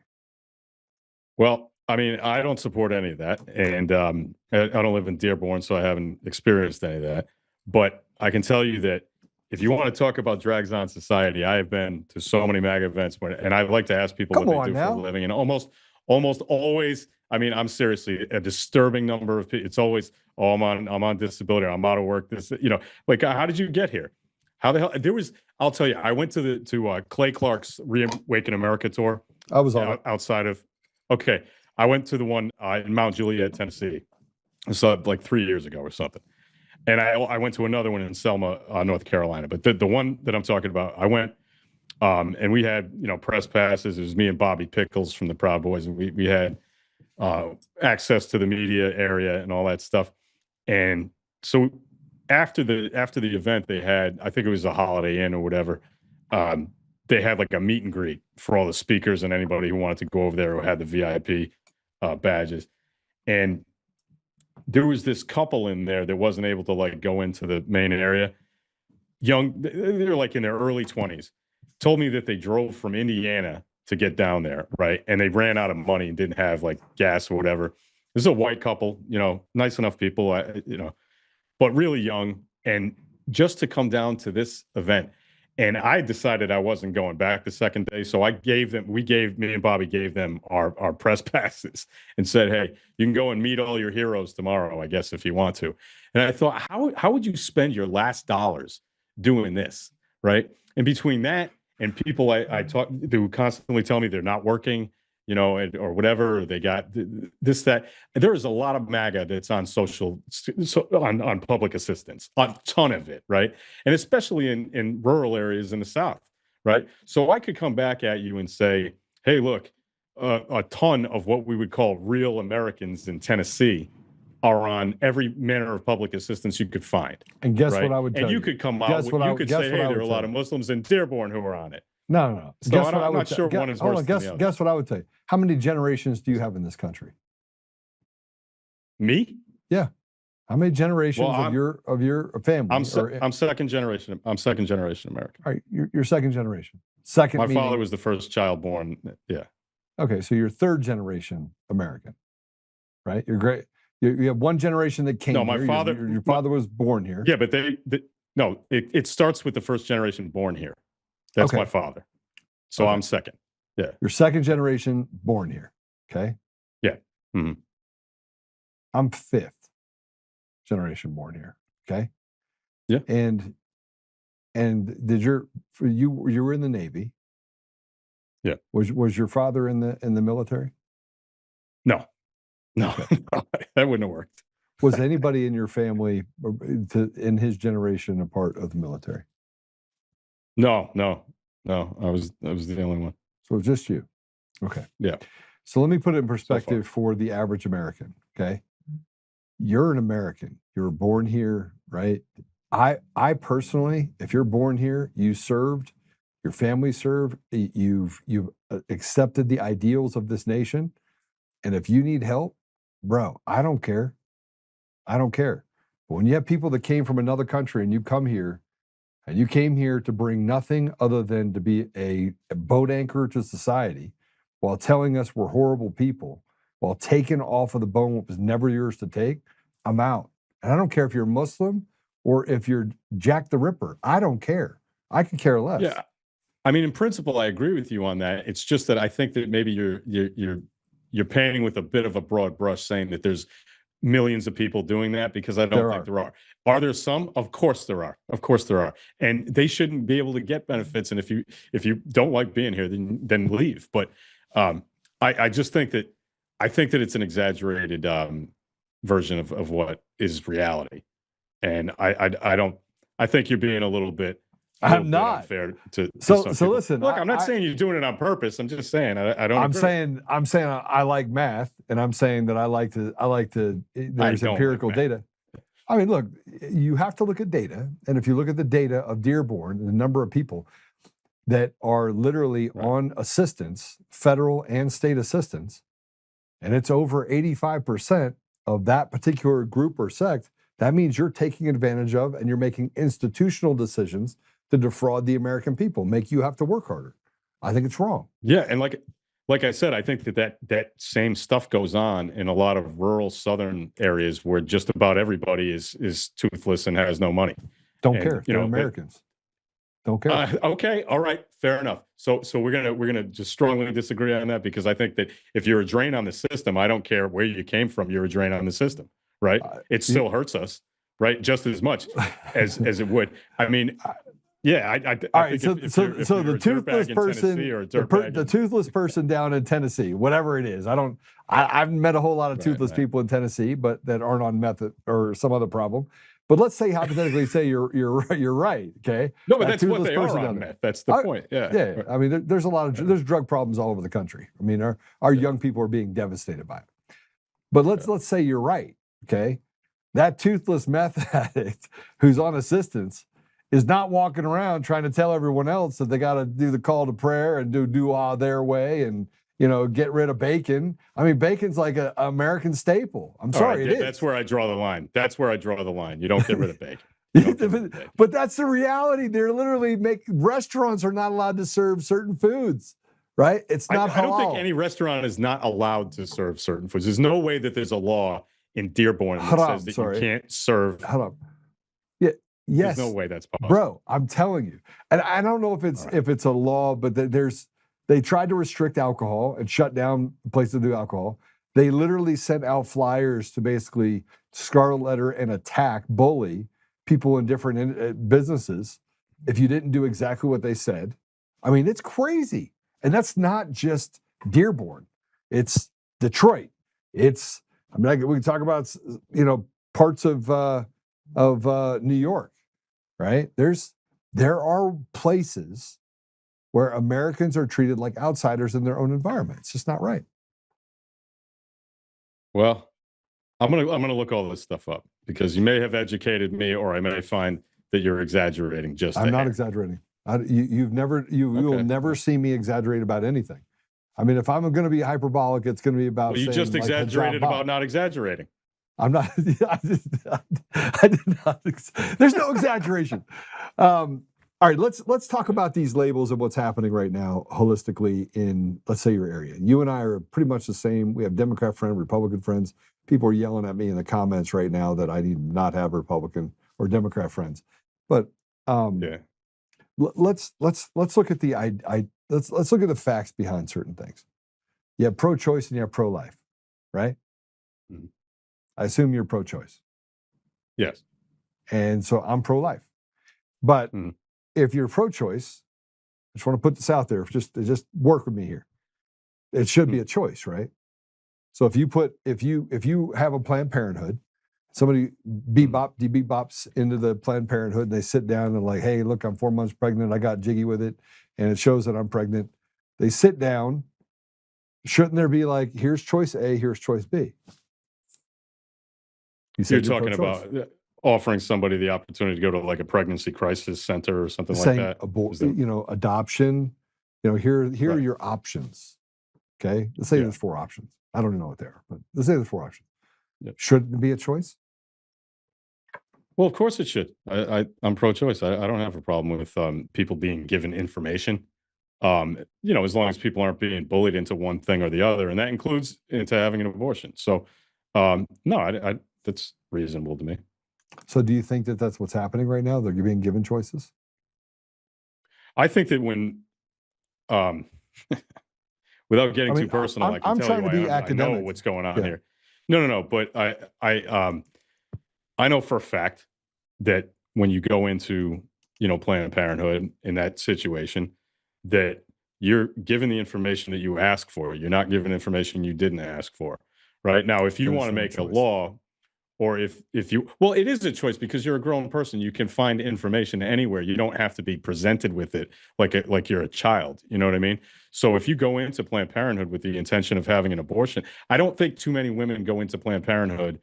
Well, I mean, I don't support any of that, and I don't live in Dearborn, so I haven't experienced any of that. But I can tell you that if you want to talk about drags on society, I have been to so many MAGA events, and I like to ask people what they do for a living, and almost always, I mean, I'm seriously a disturbing number of people. It's always, I'm on disability, I'm out of work. Like, how did you get here? How the hell? I'll tell you, I went to Clay Clark's Reawaken America tour. I was on outside of. Okay, I went to the one in Mount Juliet, Tennessee. So like 3 years ago or something. And I went to another one in Selma, North Carolina. But the one that I'm talking about, I went, and we had, press passes. It was me and Bobby Pickles from the Proud Boys, and we had access to the media area and all that stuff. And so after the event, they had, I think it was a Holiday Inn or whatever, they had like a meet and greet for all the speakers and anybody who wanted to go over there who had the VIP badges. And there was this couple in there that wasn't able to like go into the main area. They're like in their early 20s. Told me that they drove from Indiana to get down there, right? And they ran out of money and didn't have like gas or whatever. This is a white couple, nice enough people, but really young. And just to come down to this event, and I decided I wasn't going back the second day. So me and Bobby gave them our press passes and said, hey, you can go and meet all your heroes tomorrow, I guess, if you want to. And I thought, how would you spend your last dollars doing this, right? And between that and people I talk who constantly tell me they're not working, or whatever, or they got this, that. There is a lot of MAGA that's on on public assistance, a ton of it, right? And especially in rural areas in the South, right? So I could come back at you and say, hey, look, a ton of what we would call real Americans in Tennessee are on every manner of public assistance you could find. And guess right? what I would tell and you? you could come Guess out, what I- you could guess say, what hey, I there are would a lot tell of you. Muslims in Dearborn who are on it. No. So Guess what I I'm would not sure one is hold worse on, than the other. guess what I would tell you. How many generations do you have in this country? Me? Yeah. How many generations Well, of your family? I'm second generation. I'm second generation American. All right, you're second generation. Second. My meaning, father was the first child born. Yeah. Okay, so you're third generation American, right? You're great. You have one generation that came. No, my here. father. Your father was born here. Yeah, but no. It starts with the first generation born here. That's Okay. my father. So Okay. I'm second. Yeah. You're second generation born here. Okay. Yeah. Mhm. I'm fifth generation born here. Okay. Yeah. And did you were in the Navy? Yeah. Was your father in the military? No, that wouldn't have worked. Was anybody in your family in his generation a part of the military? No. I was the only one. So just you. Okay. Yeah. So let me put it in perspective for the average American. Okay. You're an American. You were born here, right? I personally, if you're born here, you served, your family served, you've accepted the ideals of this nation. And if you need help, bro, I don't care. But when you have people that came from another country and you come here and you came here to bring nothing other than to be a boat anchor to society while telling us we're horrible people, while taking off of the bone what was never yours to take, I'm out. And I don't care if you're Muslim or if you're Jack the Ripper. I don't care. I could care less. Yeah. I mean, in principle, I agree with you on that. It's just that I think that maybe you're painting with a bit of a broad brush, saying that there's millions of people doing that, because I don't think there are. Are there some? Of course there are. Of course there are. And they shouldn't be able to get benefits. And if you don't like being here, then leave. But I just think that it's an exaggerated version of what is reality. And I think you're being a little bit. I'm not unfair to so some people. listen. Look, I'm not saying you're doing it on purpose. I'm just saying I don't. I'm saying I like math, and I'm saying that I like to. There's empirical data. I mean, look, you have to look at data, and if you look at the data of Dearborn, the number of people that are literally on assistance, federal and state assistance, and it's over 85% of that particular group or sect. That means you're taking advantage of, and you're making institutional decisions to defraud the American people, make you have to work harder. I think it's wrong. Yeah, and like I said, I think that same stuff goes on in a lot of rural southern areas where just about everybody is toothless and has no money. Don't care. They're Americans. Don't care. Okay, all right, fair enough. So we're gonna just strongly disagree on that, because I think that if you're a drain on the system, I don't care where you came from, you're a drain on the system, right? It still hurts us, right? Just as much as it would. I mean. Yeah, I think so the toothless person, the toothless person down in Tennessee, whatever it is, I've met a whole lot of toothless people in Tennessee, but that aren't on meth or some other problem. But let's say hypothetically, say you're right, okay? No, but that's what they are on meth. That's the point. Yeah. Yeah. I mean, there's a lot of there's drug problems all over the country. I mean, our young people are being devastated by it. But let's say you're right, okay? That toothless meth addict who's on assistance is not walking around trying to tell everyone else that they got to do the call to prayer and do all their way and, get rid of bacon. I mean, bacon's like an American staple. I'm sorry, it is. That's where I draw the line. You don't get rid of bacon. But that's the reality. They're literally restaurants are not allowed to serve certain foods, right? It's not halal. I don't think any restaurant is not allowed to serve certain foods. There's no way that the's a law in Dearborn that says that you can't serve. Hold on. Yeah. Yes. There's no way that's possible. Bro, I'm telling you. And I don't know if it's a law, but they tried to restrict alcohol and shut down places to do alcohol. They literally sent out flyers to basically scarlet letter and attack, bully people in different businesses if you didn't do exactly what they said. I mean, it's crazy. And that's not just Dearborn. It's Detroit. We can talk about, parts of New York. Right? There are places where Americans are treated like outsiders in their own environment. It's just not right. Well, I'm gonna look all this stuff up because you may have educated me, or I may find that you're exaggerating. Just I'm a not hair. exaggerating. You will Okay. never see me exaggerate about anything. I mean, if I'm going to be hyperbolic, it's going to be about. Well, you saying, just like, exaggerated hijab about not exaggerating. I'm not. I did not. There's no exaggeration. All right, let's talk about these labels and what's happening right now holistically in, let's say, your area. You and I are pretty much the same. We have Democrat friends, Republican friends. People are yelling at me in the comments right now that I need to not have Republican or Democrat friends. But Yeah. let's look at let's look at the facts behind certain things. You have pro-choice and you have pro-life, right? Mhm. I assume you're pro-choice. Yes. And so I'm pro-life. But if you're pro-choice, I just want to put this out there, just work with me here. It should be a choice, right? So if you have a Planned Parenthood, somebody bebops into the Planned Parenthood and they sit down and like, hey, look, I'm 4 months pregnant. I got jiggy with it. And it shows that I'm pregnant. They sit down. Shouldn't there be like, here's choice A, here's choice B? You're talking about offering somebody the opportunity to go to like a pregnancy crisis center or something like that. Adoption. Here are your options. Okay, let's say there's 4 options. I don't even know what they are, but let's say there's 4 options. Yep. Shouldn't it be a choice? Well, of course it should. I'm pro-choice. I don't have a problem with people being given information. As long as people aren't being bullied into one thing or the other, and that includes into having an abortion. So, no, that's reasonable to me. So, do you think that that's what's happening right now? They're being given choices. I think that when, without getting too personal, I can tell you I know what's going on here. No, but I know for a fact that when you go into, Planned Parenthood in that situation, that you're given the information that you ask for. You're not given information you didn't ask for. Right now, if you want to make a law, or if it is a choice because you're a grown person, you can find information anywhere. You don't have to be presented with it like you're a child. You know what I mean? So if you go into Planned Parenthood with the intention of having an abortion, I don't think too many women go into Planned Parenthood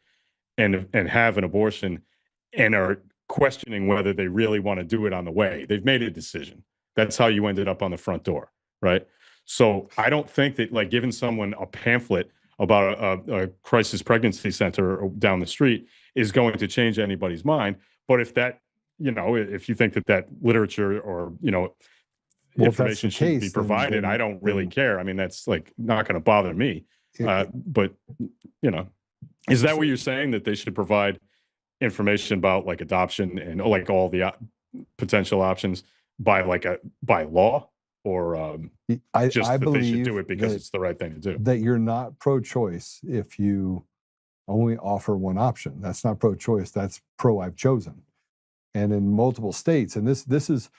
and have an abortion and are questioning whether they really want to do it on the way. They've made a decision. That's how you ended up on the front door, right? So I don't think that like giving someone a pamphlet about a crisis pregnancy center down the street is going to change anybody's mind. But if that, if you think that literature or, information should be provided, I don't really care. I mean, that's like not going to bother me. But, is that what you're saying, that they should provide information about like adoption and like all the potential options by law? Or I that they believe should do it because it's the right thing to do. That you're not pro-choice if you only offer one option. That's not pro-choice. That's pro-I've chosen. And in multiple states, and this is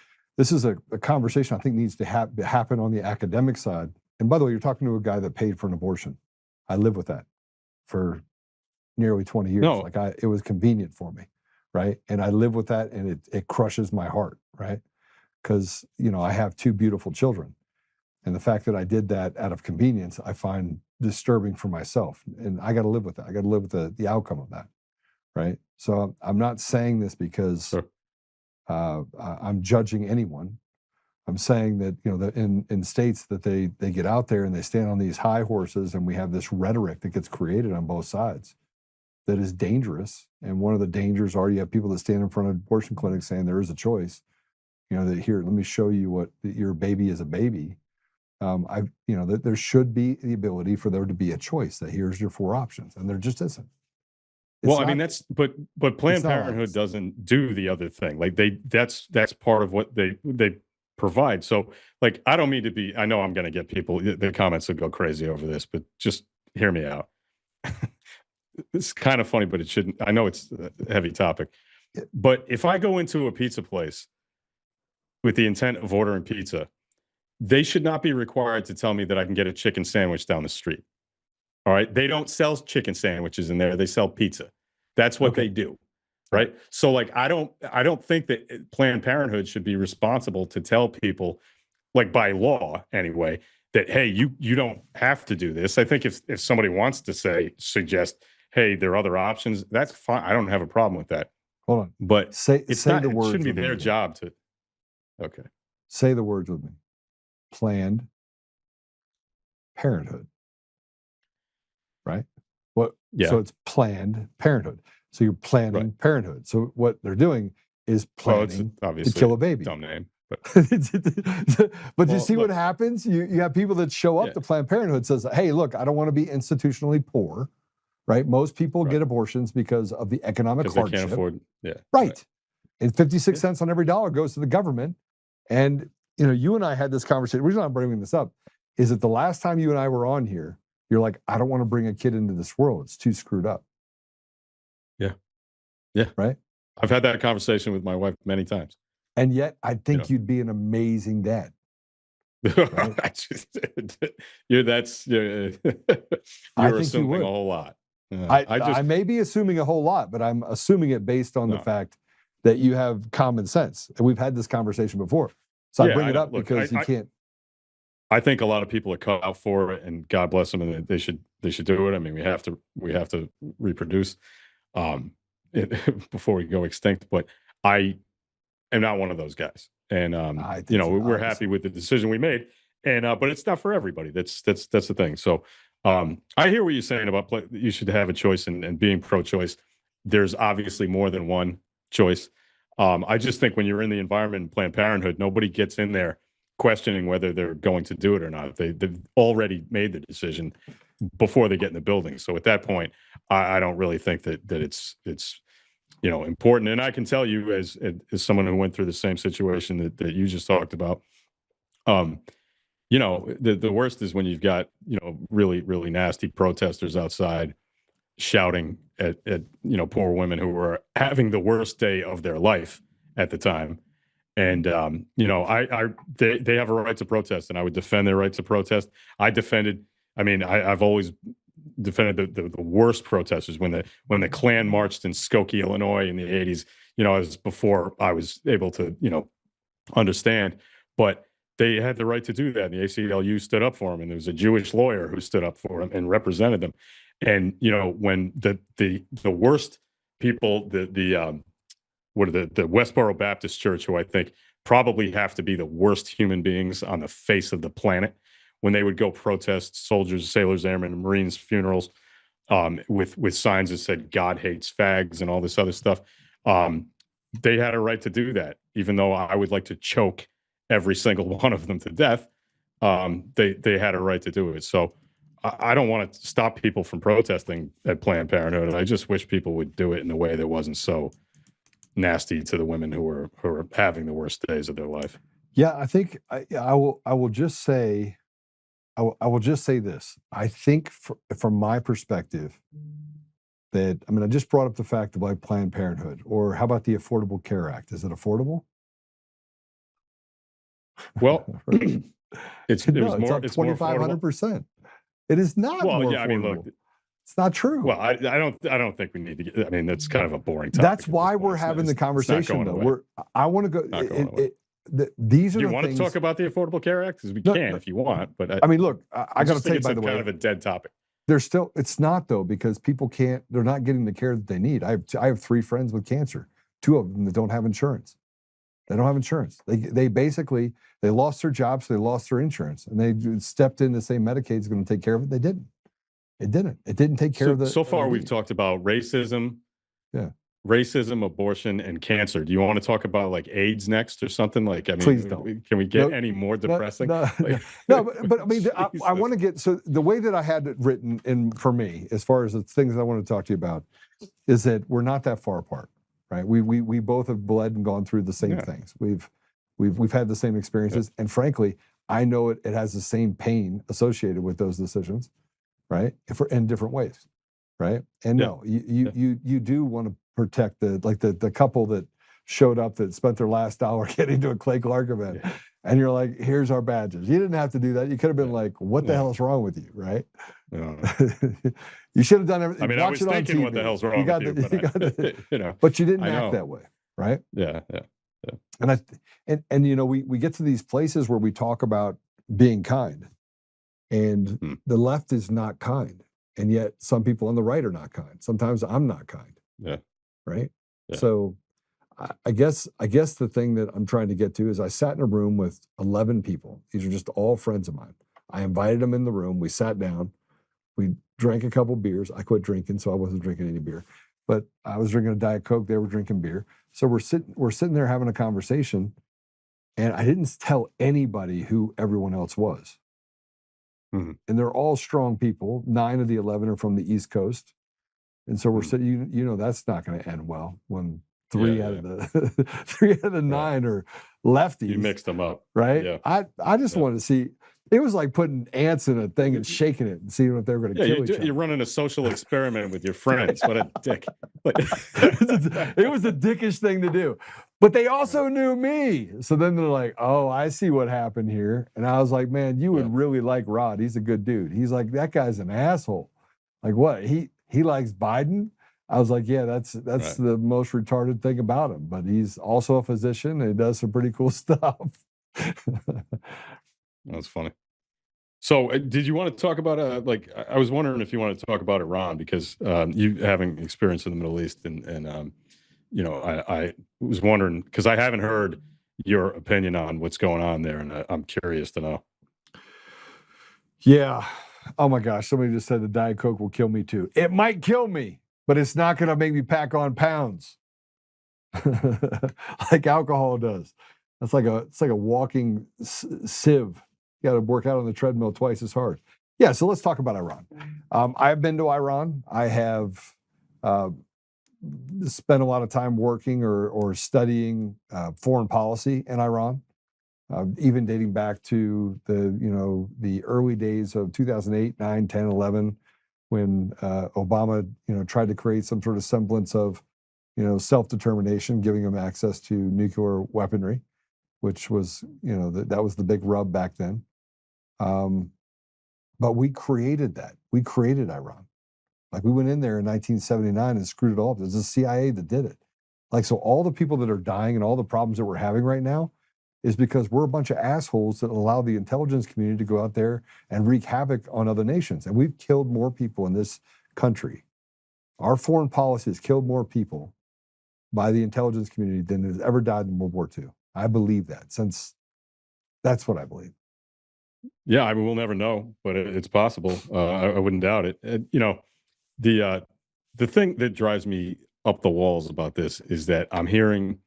a conversation I think needs to happen on the academic side. And by the way, you're talking to a guy that paid for an abortion. I lived with that for nearly 20 years. No. It was convenient for me, right? And I live with that, and it crushes my heart, right? Because, I have 2 beautiful children. And the fact that I did that out of convenience, I find disturbing for myself. And I got to live with that. I got to live with the outcome of that, right? So I'm not saying this because I'm judging anyone. I'm saying that, that in states that they get out there and they stand on these high horses, and we have this rhetoric that gets created on both sides that is dangerous. And one of the dangers are you have people that stand in front of abortion clinics saying there is a choice. That here, let me show you what your baby is a baby. That there should be the ability for there to be a choice, that here's your 4 options, and there just isn't. I mean, but Planned Parenthood doesn't do the other thing. Like that's part of what they provide. So like, I don't mean to be, I know I'm going to get people, the comments will go crazy over this, but just hear me out. It's kind of funny, but it shouldn't, I know it's a heavy topic, but if I go into a pizza place with the intent of ordering pizza, they should not be required to tell me that I can get a chicken sandwich down the street. All right. They don't sell chicken sandwiches in there. They sell pizza. That's what they do. Right. So like, I don't think that Planned Parenthood should be responsible to tell people, like by law anyway, that, hey, you don't have to do this. I think if somebody wants to suggest, hey, there are other options. That's fine. I don't have a problem with that. Hold on. But Say it's say not. the It words shouldn't be with me their again. job to. Okay. Say the words with me. Planned Parenthood. Right? What? Yeah. So it's Planned Parenthood. So you're planning parenthood. So what they're doing is Well, it's planning to obviously kill a a baby. dumb name, but But you Well, see what look. happens? You have people that show up Yeah. to Planned Parenthood says, hey, look, I don't want to be institutionally poor. Right? Most people Right. get abortions because of the economic because they hardship. can't afford. Yeah. Right. And 56 cents on every dollar goes to the government. And, you know, you and I had this conversation. The reason I'm bringing this up is that the last time you and I were on here, you're like, I don't want to bring a kid into this world. It's too screwed up. Yeah. Yeah. Right. I've had that conversation with my wife many times. And yet I think know. you'd be an amazing dad. You're that's you're I think you assuming would. a whole lot. I may be assuming a whole lot, but I'm assuming it based on the fact that you have common sense. And we've had this conversation before. So I bring it up because you can't. I think a lot of people are cut out for it, and God bless them, and they should do it. I mean, we have to reproduce before we go extinct. But I am not one of those guys, and you know, we're happy with the decision we made, and but it's not for everybody. That's the thing. So I hear what you're saying about you should have a choice and being pro-choice. There's obviously more than one choice. I just think when you're in the environment in Planned Parenthood, nobody gets in there questioning whether they're going to do it or not. They've already made the decision before they get in the building. So at that point, I don't really think that it's you know, important. And I can tell you as someone who went through the same situation that you just talked about, you know, the worst is when you've got, you know, really, really nasty protesters outside shouting at you know, poor women who were having the worst day of their life at the time. And you know, they have a right to protest, and I would defend their right to protest. I've always defended the worst protesters when the Klan marched in Skokie, Illinois in the 80s. You know, as before I was able to, you know, understand, but they had the right to do that. And the ACLU stood up for them, and there was a Jewish lawyer who stood up for them and represented them. And you know, when the worst people, the Westboro Baptist Church, who I think probably have to be the worst human beings on the face of the planet, when they would go protest soldiers, sailors, airmen, and Marines funerals with signs that said "God hates fags" and all this other stuff, they had a right to do that. Even though I would like to choke every single one of them to death, they had a right to do it. So I don't want to stop people from protesting at Planned Parenthood. I just wish people would do it in a way that wasn't so nasty to the women who are having the worst days of their life. Yeah, I think I will just say this. I think from my perspective that, I mean, I just brought up the fact of like Planned Parenthood, or how about the Affordable Care Act? Is it affordable? Well, it's up more 2,500%. It is not more affordable. I mean, look, it's not true. Well, I don't think we need to get, I mean, that's kind of a boring topic. That's why we're having the conversation, though. I want to go. These are Do you the want things, to talk about the Affordable Care Act? Because we can if you want, but I mean, look, I got to tell you, by the way, kind of a dead topic. It's not though, because people they're not getting the care that they need. I have 3 friends with cancer, 2 of them that don't have insurance. They don't have insurance. They basically, they lost their jobs, so they lost their insurance, and they stepped in to say Medicaid's going to take care of it. They didn't. It didn't take care of the. So far, we've talked about racism, abortion, and cancer. Do you want to talk about like AIDS next or something? Like, I mean, please don't. Can we get any more depressing? No, but I mean, I want to get, so the way that I had it written in for me, as far as the things I want to talk to you about, is that we're not that far apart, right? We both have bled and gone through the same things. We've had the same experiences, and frankly, I know it has the same pain associated with those decisions, right? In different ways, right? And no, you do want to protect the couple that showed up that spent their last dollar getting to a Clay Clark event, and you're like, here's our badges. You didn't have to do that. You could have been like, what the hell is wrong with you, right? You should have done everything. I mean, I was thinking, what the hell's wrong with you? You know, but you didn't act that way, right? Yeah. And you know, we get to these places where we talk about being kind, and the left is not kind. And yet some people on the right are not kind. Sometimes I'm not kind. Yeah. Right. Yeah. So I guess the thing that I'm trying to get to is I sat in a room with 11 people. These are just all friends of mine. I invited them in the room. We sat down. We drank a couple beers. I quit drinking, so I wasn't drinking any beer. But I was drinking a Diet Coke. They were drinking beer. So we're sitting there having a conversation, and I didn't tell anybody who everyone else was. Mm-hmm. And they're all strong people. 9 of the 11 are from the East Coast. And so we're sitting, you know, that's not going to end well when three out of the 9 are lefties. You mixed them up. Right? Yeah. I just wanted to see. It was like putting ants in a thing and shaking it and seeing if they were going to kill each other. You're running a social experiment with your friends. What a dick. It was a dickish thing to do. But they also knew me. So then they're like, oh, I see what happened here. And I was like, man, you would really like Rod. He's a good dude. He's like, that guy's an asshole. Like, what? He likes Biden? I was like, yeah, that's the most retarded thing about him. But he's also a physician and he does some pretty cool stuff. That's funny. So did you want to talk about, I was wondering if you wanted to talk about Iran, because you having experience in the Middle East and you know, I was wondering, because I haven't heard your opinion on what's going on there, and I'm curious to know. Yeah. Oh my gosh. Somebody just said the Diet Coke will kill me too. It might kill me, but it's not going to make me pack on pounds like alcohol does. It's like a walking sieve. You got to work out on the treadmill twice as hard. Yeah. So let's talk about Iran. I've been to Iran. I have spent a lot of time working or studying foreign policy in Iran. Even dating back to the early days of 2008, 9, 10, 11, when Obama, tried to create some sort of semblance of, self-determination, giving them access to nuclear weaponry, which was, that was the big rub back then. But we created that. We created Iran. Like, we went in there in 1979 and screwed it all up. It was the CIA that did it. Like, so all the people that are dying and all the problems that we're having right now is because we're a bunch of assholes that allow the intelligence community to go out there and wreak havoc on other nations. And we've killed more people in this country. Our foreign policy has killed more people by the intelligence community than has ever died in World War II. I believe that, since that's what I believe. Yeah, I mean, we'll never know, but it's possible. I wouldn't doubt it. The thing that drives me up the walls about this is that I'm hearing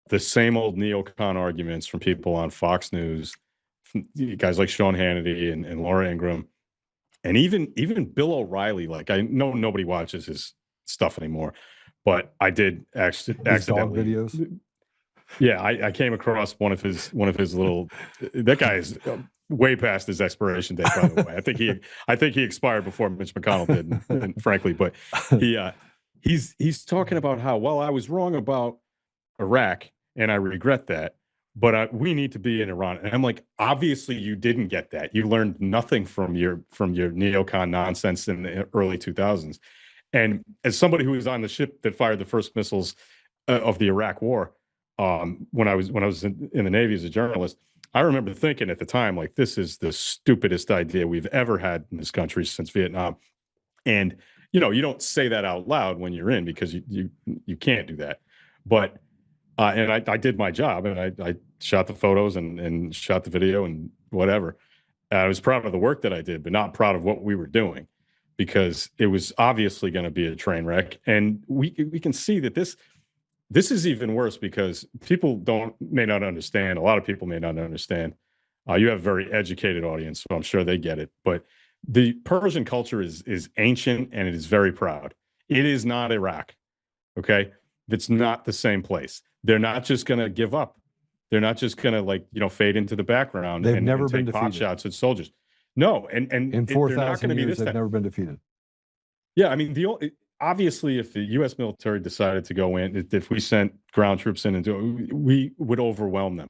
the same old neocon arguments from people on Fox News, from guys like Sean Hannity and Laura Ingraham, and even Bill O'Reilly. Like, I know nobody watches his stuff anymore, but I did accidentally. Dog videos. Yeah, I came across one of his little. That guy is way past his expiration date, by the way. I think he expired before Mitch McConnell did, and frankly, but he's talking about how, well, I was wrong about Iraq and I regret that, but we need to be in Iran. And I'm like, obviously you didn't get that. You learned nothing from your neocon nonsense in the early 2000s. And as somebody who was on the ship that fired the first missiles of the Iraq War, when I was in the Navy as a journalist, I remember thinking at the time, like, this is the stupidest idea we've ever had in this country since Vietnam. And, you don't say that out loud when you're in, because you can't do that. But, and I did my job, and I shot the photos and shot the video and whatever. I was proud of the work that I did, but not proud of what we were doing, because it was obviously going to be a train wreck. And we can see that this is even worse, because people may not understand. A lot of people may not understand. You have a very educated audience, so I'm sure they get it. But the Persian culture is ancient, and it is very proud. It is not Iraq, okay? It's not the same place. They're not just going to give up. They're not just going to fade into the background. They've and never take been pot defeated. shots at soldiers. No, and in 4,000 years, they've never been defeated. Yeah, I mean, obviously, if the U.S. military decided to go in, if we sent ground troops in and do it, we would overwhelm them.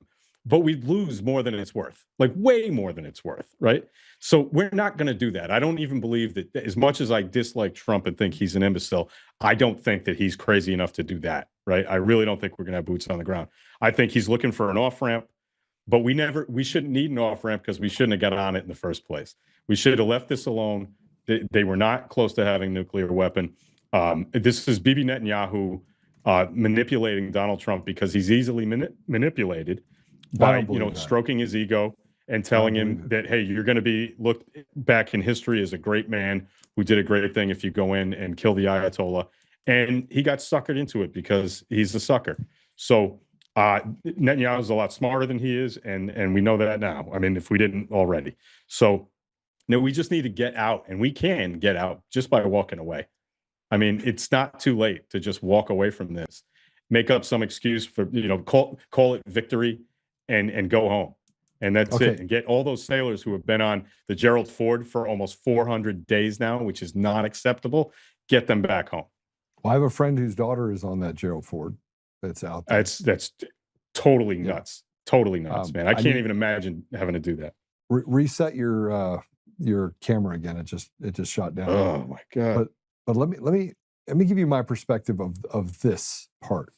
But we'd lose more than it's worth, like way more than it's worth, right? So we're not going to do that. I don't even believe that, as much as I dislike Trump and think he's an imbecile, I don't think that he's crazy enough to do that, right? I really don't think we're going to have boots on the ground. I think he's looking for an off-ramp, but we shouldn't need an off-ramp, because we shouldn't have got on it in the first place. We should have left this alone, They were not close to having a nuclear weapon. This is Bibi Netanyahu manipulating Donald Trump because he's easily manipulated by, stroking his ego and telling him that, hey, you're going to be looked back in history as a great man who did a great thing if you go in and kill the Ayatollah. And he got suckered into it because he's a sucker. So Netanyahu is a lot smarter than he is, and we know that now. I mean, if we didn't already. So we just need to get out, and we can get out just by walking away. I mean, it's not too late to just walk away from this, make up some excuse for, call it victory and go home. And that's it. And get all those sailors who have been on the Gerald Ford for almost 400 days now, which is not acceptable, get them back home. Well, I have a friend whose daughter is on that Gerald Ford that's out there. That's totally nuts. Totally nuts, man. I can't even imagine having to do that. Reset your camera again. It just shot down. Oh my God. But let me give you my perspective of this part.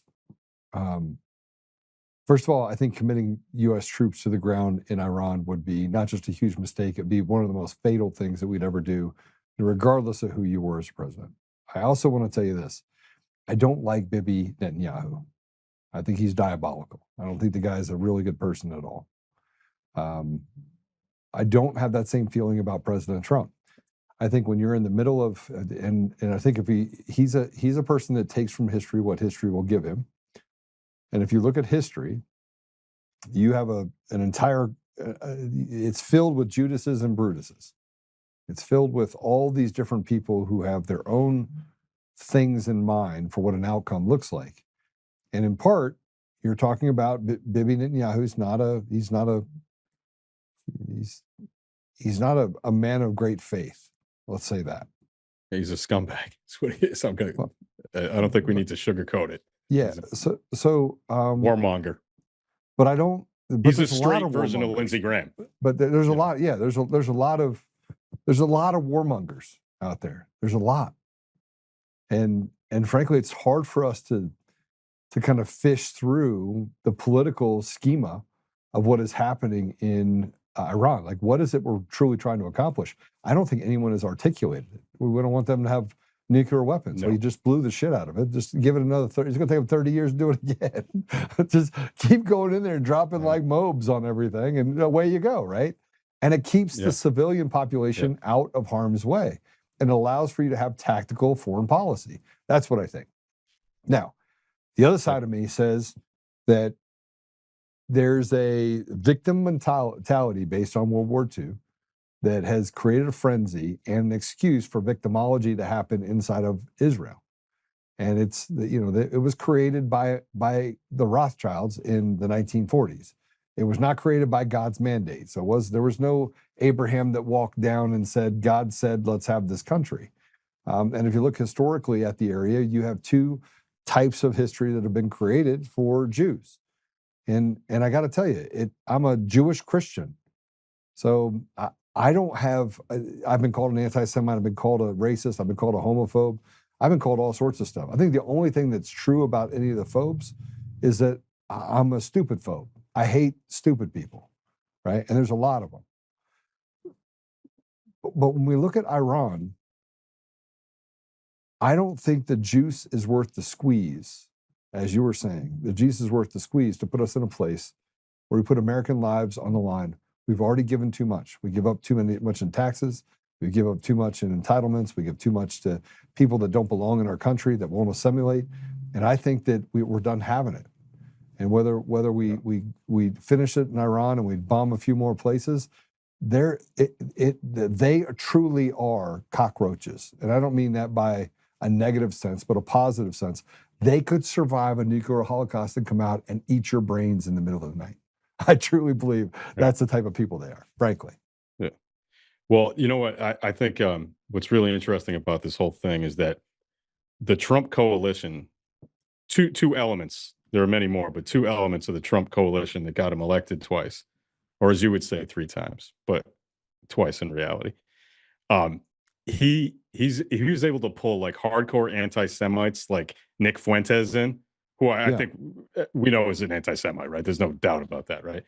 First of all, I think committing U.S. troops to the ground in Iran would be not just a huge mistake, it'd be one of the most fatal things that we'd ever do, regardless of who you were as president. I also want to tell you this. I don't like Bibi Netanyahu. I think he's diabolical. I don't think the guy's a really good person at all. I don't have that same feeling about President Trump. I think when you're in the middle of, and I think if he's a person that takes from history what history will give him. And if you look at history, you have an entire, it's filled with Judases and Brutuses. It's filled with all these different people who have their own things in mind for what an outcome looks like. And in part, you're talking about Bibi Netanyahu. He's not a man of great faith. Let's say that. He's a scumbag. That's what he is. I don't think we need to sugarcoat it. Yeah. So warmonger. But I don't. But he's a straight version of Lindsey Graham. But there's a lot. Yeah. There's a lot of warmongers out there. There's a lot. And frankly, it's hard for us to kind of fish through the political schema of what is happening in Iran. Like, what is it we're truly trying to accomplish? I don't think anyone has articulated it. We don't want them to have nuclear weapons. No. So he just blew the shit out of it. Just give it another 30. It's going to take him 30 years to do it again. Just keep going in there and dropping like mobs on everything, and away you go, right? And it keeps the civilian population out of harm's way, and allows for you to have tactical foreign policy. That's what I think. Now, the other side of me says that there's a victim mentality based on World War II that has created a frenzy and an excuse for victimology to happen inside of Israel. And it was created by the Rothschilds in the 1940s. It was not created by God's mandate. So there was no Abraham that walked down and said, God said, let's have this country. And if you look historically at the area, you have two types of history that have been created for Jews. And I got to tell you, I'm a Jewish Christian. So I don't have, I've been called an anti-Semite, I've been called a racist, I've been called a homophobe, I've been called all sorts of stuff. I think the only thing that's true about any of the phobes is that I'm a stupid phobe. I hate stupid people, right? And there's a lot of them. But when we look at Iran, I don't think the juice is worth the squeeze, as you were saying. The juice is worth the squeeze to put us in a place where we put American lives on the line. We've already given too much. We give up much in taxes. We give up too much in entitlements. We give too much to people that don't belong in our country, that won't assimilate. And I think that we're done having it. And whether we finish it in Iran and we bomb a few more places, they truly are cockroaches. And I don't mean that by a negative sense, but a positive sense. They could survive a nuclear holocaust and come out and eat your brains in the middle of the night. I truly believe that's the type of people they are, frankly. Yeah. Well, you know what? I think what's really interesting about this whole thing is that the Trump coalition, two elements, there are many more, but two elements of the Trump coalition that got him elected twice, or as you would say, 3 times, but twice in reality. He was able to pull like hardcore anti-Semites like Nick Fuentes in, who I think we know is an anti-Semite, right? There's no doubt about that, right?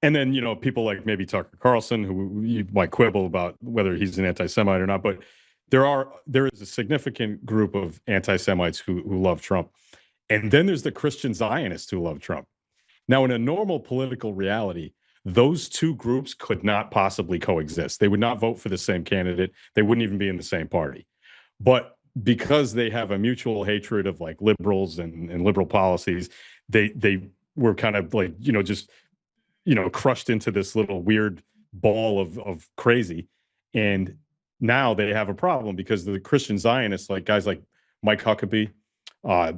And then, people like maybe Tucker Carlson, who you might quibble about whether he's an anti-Semite or not, but there is a significant group of anti-Semites who love Trump. And then there's the Christian Zionists who love Trump. Now, in a normal political reality, those two groups could not possibly coexist. They would not vote for the same candidate. They wouldn't even be in the same party. But because they have a mutual hatred of like liberals and liberal policies, they were kind of like, just, crushed into this little weird ball of crazy. And now they have a problem because the Christian Zionists, like guys like Mike Huckabee,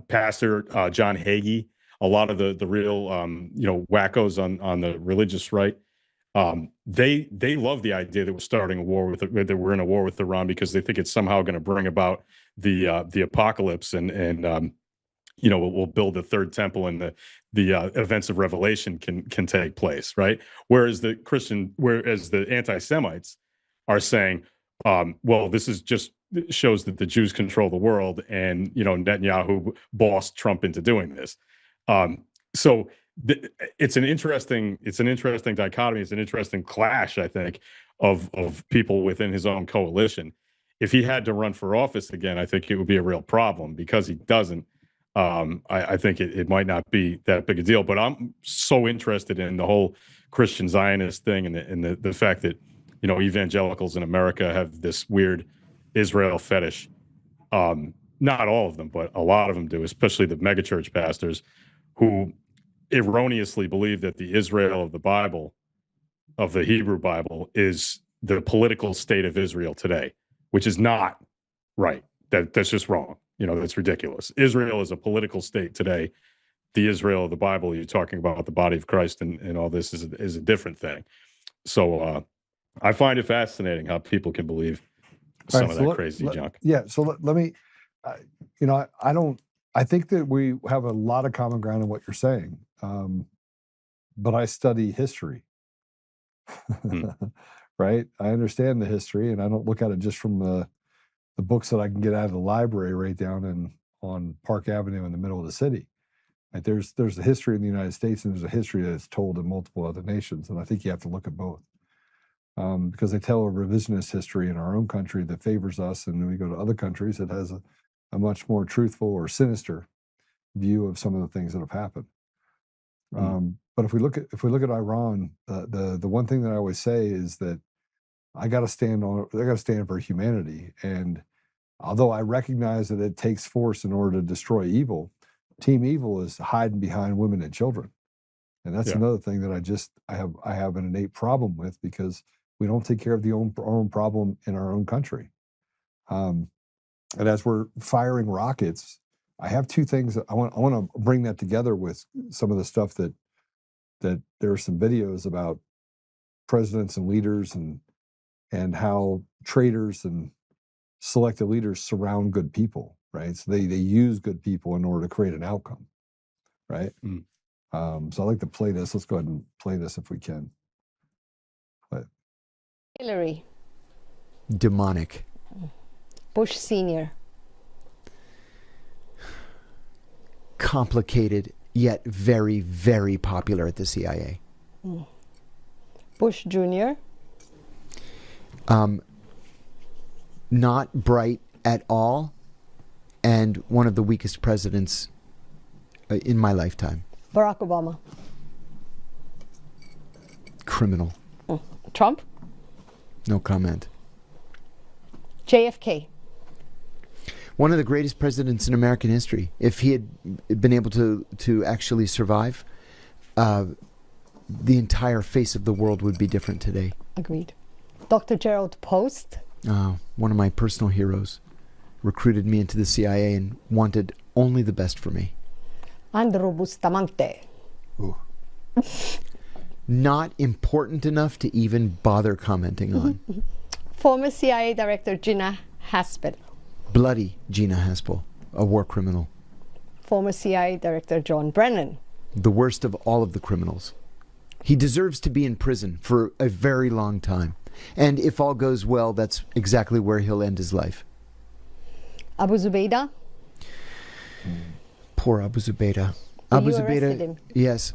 Pastor John Hagee, a lot of the real wackos on the religious right, they love the idea that we're starting a war that we're in a war with Iran because they think it's somehow going to bring about the apocalypse and we'll build the third temple and the events of Revelation can take place, right? Whereas the anti-Semites are saying, well, this is just shows that the Jews control the world, and Netanyahu bossed Trump into doing this. So it's an interesting dichotomy. It's an interesting clash, I think, of people within his own coalition. If he had to run for office again, I think it would be a real problem. Because he doesn't, I think it might not be that big a deal. But I'm so interested in the whole Christian Zionist thing and the fact that evangelicals in America have this weird Israel fetish. Not all of them, but a lot of them do, especially the megachurch pastors who erroneously believe that the Israel of the Bible, of the Hebrew Bible, is the political state of Israel today, which is not right. That's just wrong. That's ridiculous. Israel is a political state today. The Israel of the Bible, you're talking about the body of Christ and all this is a different thing. So I find it fascinating how people can believe some of that crazy junk. Yeah. So let me, I think that we have a lot of common ground in what you're saying. But I study history, right? I understand the history, and I don't look at it just from the books that I can get out of the library right down on Park Avenue in the middle of the city. Right? There's a history in the United States, and there's a history that's told in multiple other nations, and I think you have to look at both. Because they tell a revisionist history in our own country that favors us, and when we go to other countries, it has a much more truthful or sinister view of some of the things that have happened. But if we look at Iran, the one thing that I always say is that I got to stand for humanity. And although I recognize that it takes force in order to destroy evil, Team Evil is hiding behind women and children, and that's another thing that I have an innate problem with, because we don't take care of our own problem in our own country. And as we're firing rockets, I have two things that I want to bring that together with some of the stuff that there are some videos about presidents and leaders and how traitors and selected leaders surround good people, right? So they use good people in order to create an outcome, right? So I'd like to play this. Let's go ahead and play this if we can. Hillary. Demonic. Bush Sr. Complicated, yet very, very popular at the CIA. Bush Jr. Not bright at all, and one of the weakest presidents in my lifetime. Barack Obama. Criminal. Trump. No comment. JFK. One of the greatest presidents in American history. If he had been able to actually survive, the entire face of the world would be different today. Agreed. Dr. Gerald Post. One of my personal heroes. Recruited me into the CIA and wanted only the best for me. Andrew Bustamante. Ooh. Not important enough to even bother commenting on. Former CIA Director Gina Haspel. Bloody Gina Haspel, a war criminal. Former CIA Director John Brennan. The worst of all of the criminals. He deserves to be in prison for a very long time. And if all goes well, that's exactly where he'll end his life. Abu Zubaydah. Poor Abu Zubaydah. Abu Zubaydah. Yes.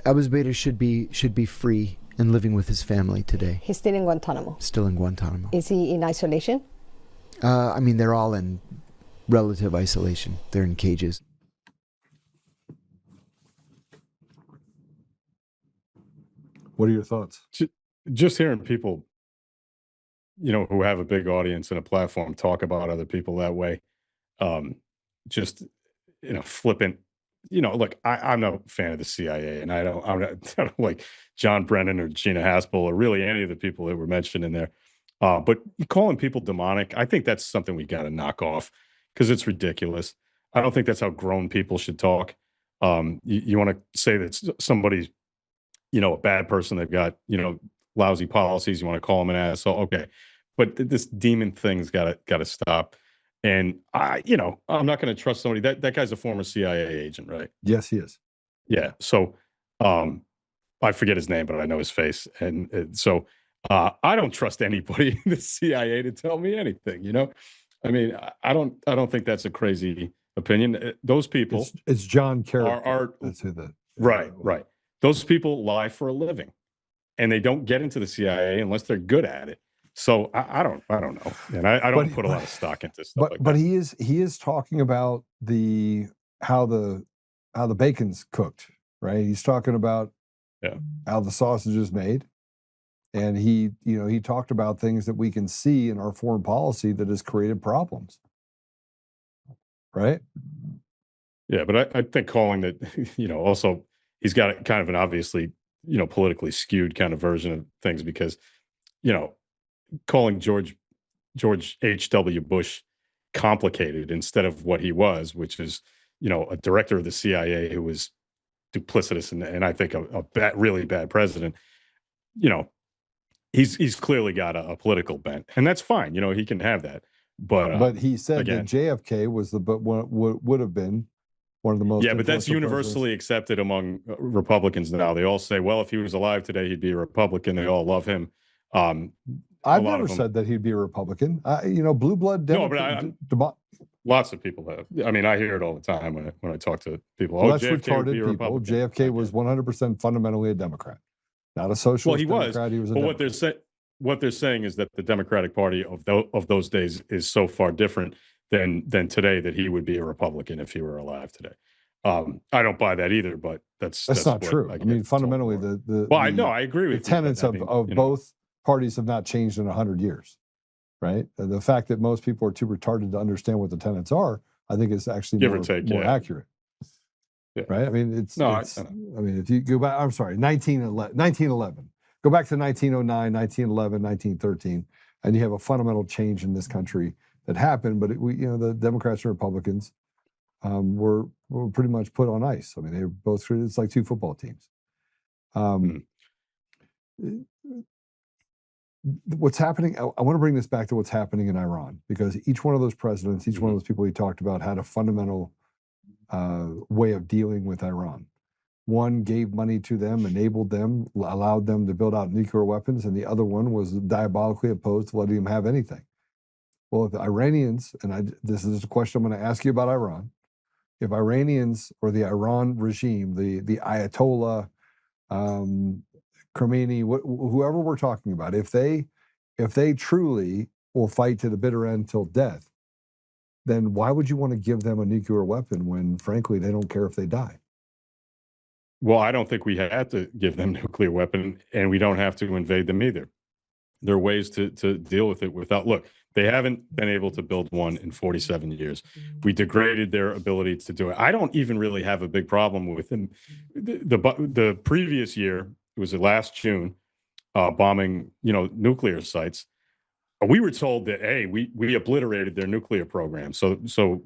Al-Busbeider should be free and living with his family today. He's still in Guantanamo. Still in Guantanamo. Is he in isolation? I mean, they're all in relative isolation. They're in cages. What are your thoughts? Just hearing people, who have a big audience and a platform talk about other people that way, just, flippant. Look, I'm not a fan of the CIA, and I'm not I don't like John Brennan or Gina Haspel or really any of the people that were mentioned in there. But calling people demonic, I think that's something we got to knock off because it's ridiculous. I don't think that's how grown people should talk. You want to say that somebody's, a bad person, they've got, lousy policies, you want to call them an asshole. Okay. But this demon thing's got to stop. And I'm not going to trust somebody that guy's a former CIA agent, right? Yes, he is. Yeah. So, I forget his name, but I know his face. And so, I don't trust anybody in the CIA to tell me anything, I mean, I don't think that's a crazy opinion. Those people it's John Kerry. That's who right. Those people lie for a living and they don't get into the CIA unless they're good at it. So I don't know. And I don't put a lot of stock into stuff like that. But he is talking about how the bacon's cooked, right? He's talking about how the sausage is made. And he talked about things that we can see in our foreign policy that has created problems. Right? Yeah, but I think calling that, also he's got kind of an obviously, politically skewed kind of version of things because, calling George H.W. Bush complicated instead of what he was, which is, a director of the CIA who was duplicitous and I think a really bad president, he's clearly got a political bent, and that's fine. He can have that. But he said that JFK was would have been one of the most. Yeah, but that's universally accepted among Republicans now. They all say, well, if he was alive today, he'd be a Republican. They all love him. I've never said that he'd be a Republican. Blue blood. Lots of people have. I mean, I hear it all the time when I talk to people. Well, that's retarded people. JFK was 100% fundamentally a Democrat, not a socialist. Well, he Democrat. He was a but Democrat. what they're saying is that the Democratic Party of those days is so far different than today that he would be a Republican if he were alive today. I don't buy that either, but that's not true. I mean, fundamentally, I agree with the tenets of both parties have not changed in 100 years, right? The fact that most people are too retarded to understand what the tenets are, I think is actually more accurate. Yeah. Right? I mean, I mean, if you go back, I'm sorry, 1911. Go back to 1909, 1911, 1913, and you have a fundamental change in this country that happened. But the Democrats and Republicans were pretty much put on ice. I mean, they were both treated. It's like two football teams. What's happening? I want to bring this back to what's happening in Iran, because each one of those presidents, each one of those people we talked about, had a fundamental way of dealing with Iran. One gave money to them, enabled them, allowed them to build out nuclear weapons, and the other one was diabolically opposed to letting them have anything. Well, if the Iranians, and this is a question I'm going to ask you about Iran, if Iranians or the Iran regime, the Ayatollah, Khomeini, whoever we're talking about, if they truly will fight to the bitter end till death, then why would you want to give them a nuclear weapon when, frankly, they don't care if they die? Well, I don't think we have to give them a nuclear weapon, and we don't have to invade them either. There are ways to deal with it without. Look, they haven't been able to build one in 47 years. We degraded their ability to do it. I don't even really have a big problem with them. The previous year, it was the last June, bombing nuclear sites. We were told that, hey, we obliterated their nuclear program. So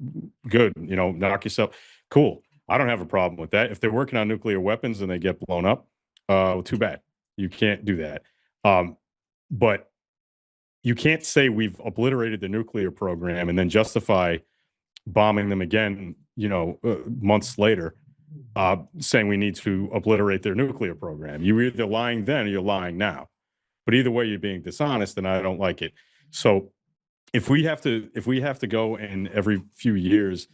good, knock yourself. Cool. I don't have a problem with that. If they're working on nuclear weapons and they get blown up, too bad. You can't do that. But you can't say we've obliterated the nuclear program and then justify bombing them again, months later, saying we need to obliterate their nuclear program. You're either lying then or you're lying now. But either way, you're being dishonest, and I don't like it. So if we have to go and every few years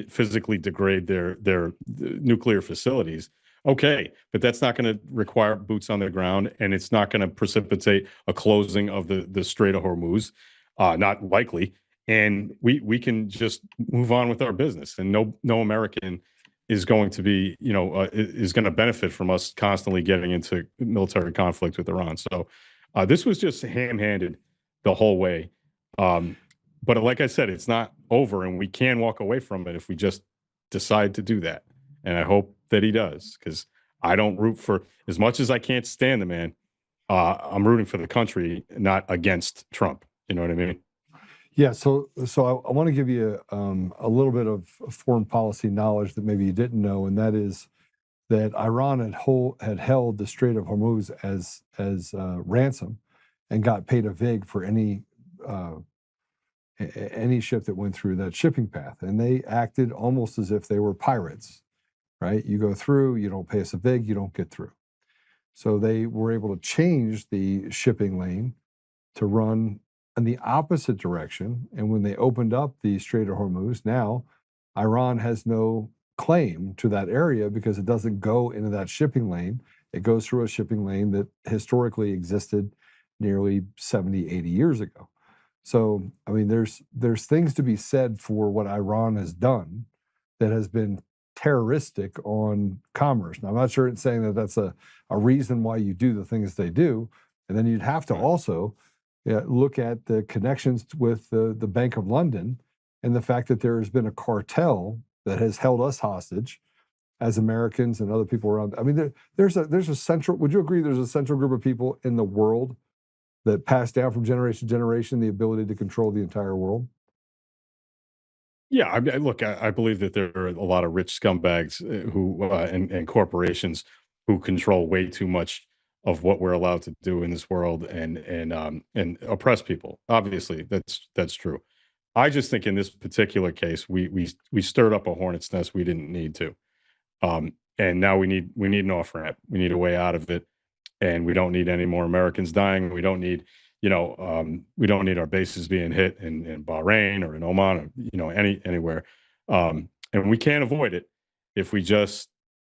physically degrade their nuclear facilities, Okay, but that's not going to require boots on the ground, and it's not going to precipitate a closing of the Strait of Hormuz. Not likely. And we can just move on with our business, and no American is going to be, is going to benefit from us constantly getting into military conflict with Iran. So this was just ham-handed the whole way. But like I said, it's not over, and we can walk away from it if we just decide to do that. And I hope that he does, because I don't root for, as much as I can't stand the man, I'm rooting for the country, not against Trump. You know what I mean? Yeah, so I want to give you a little bit of foreign policy knowledge that maybe you didn't know, and that is that Iran had held the Strait of Hormuz as ransom, and got paid a vig for any ship that went through that shipping path, and they acted almost as if they were pirates, right? You go through, you don't pay us a vig, you don't get through. So they were able to change the shipping lane to run in the opposite direction. And when they opened up the Strait of Hormuz, now Iran has no claim to that area because it doesn't go into that shipping lane. It goes through a shipping lane that historically existed nearly 70, 80 years ago. So, I mean, there's things to be said for what Iran has done that has been terroristic on commerce. Now, I'm not sure it's saying that that's a reason why you do the things they do. And then you'd have to also look at the connections with the Bank of London and the fact that there has been a cartel that has held us hostage as Americans and other people around. I mean, there's a central, would you agree there's a central group of people in the world that pass down from generation to generation the ability to control the entire world? Yeah, I mean, look, I believe that there are a lot of rich scumbags who and corporations who control way too much of what we're allowed to do in this world and oppress people. Obviously, that's true. I just think in this particular case, we stirred up a hornet's nest we didn't need to, and now we need an off ramp. We need a way out of it, and we don't need any more Americans dying. We don't need we don't need our bases being hit in Bahrain or in Oman or anywhere, and we can't avoid it if we just,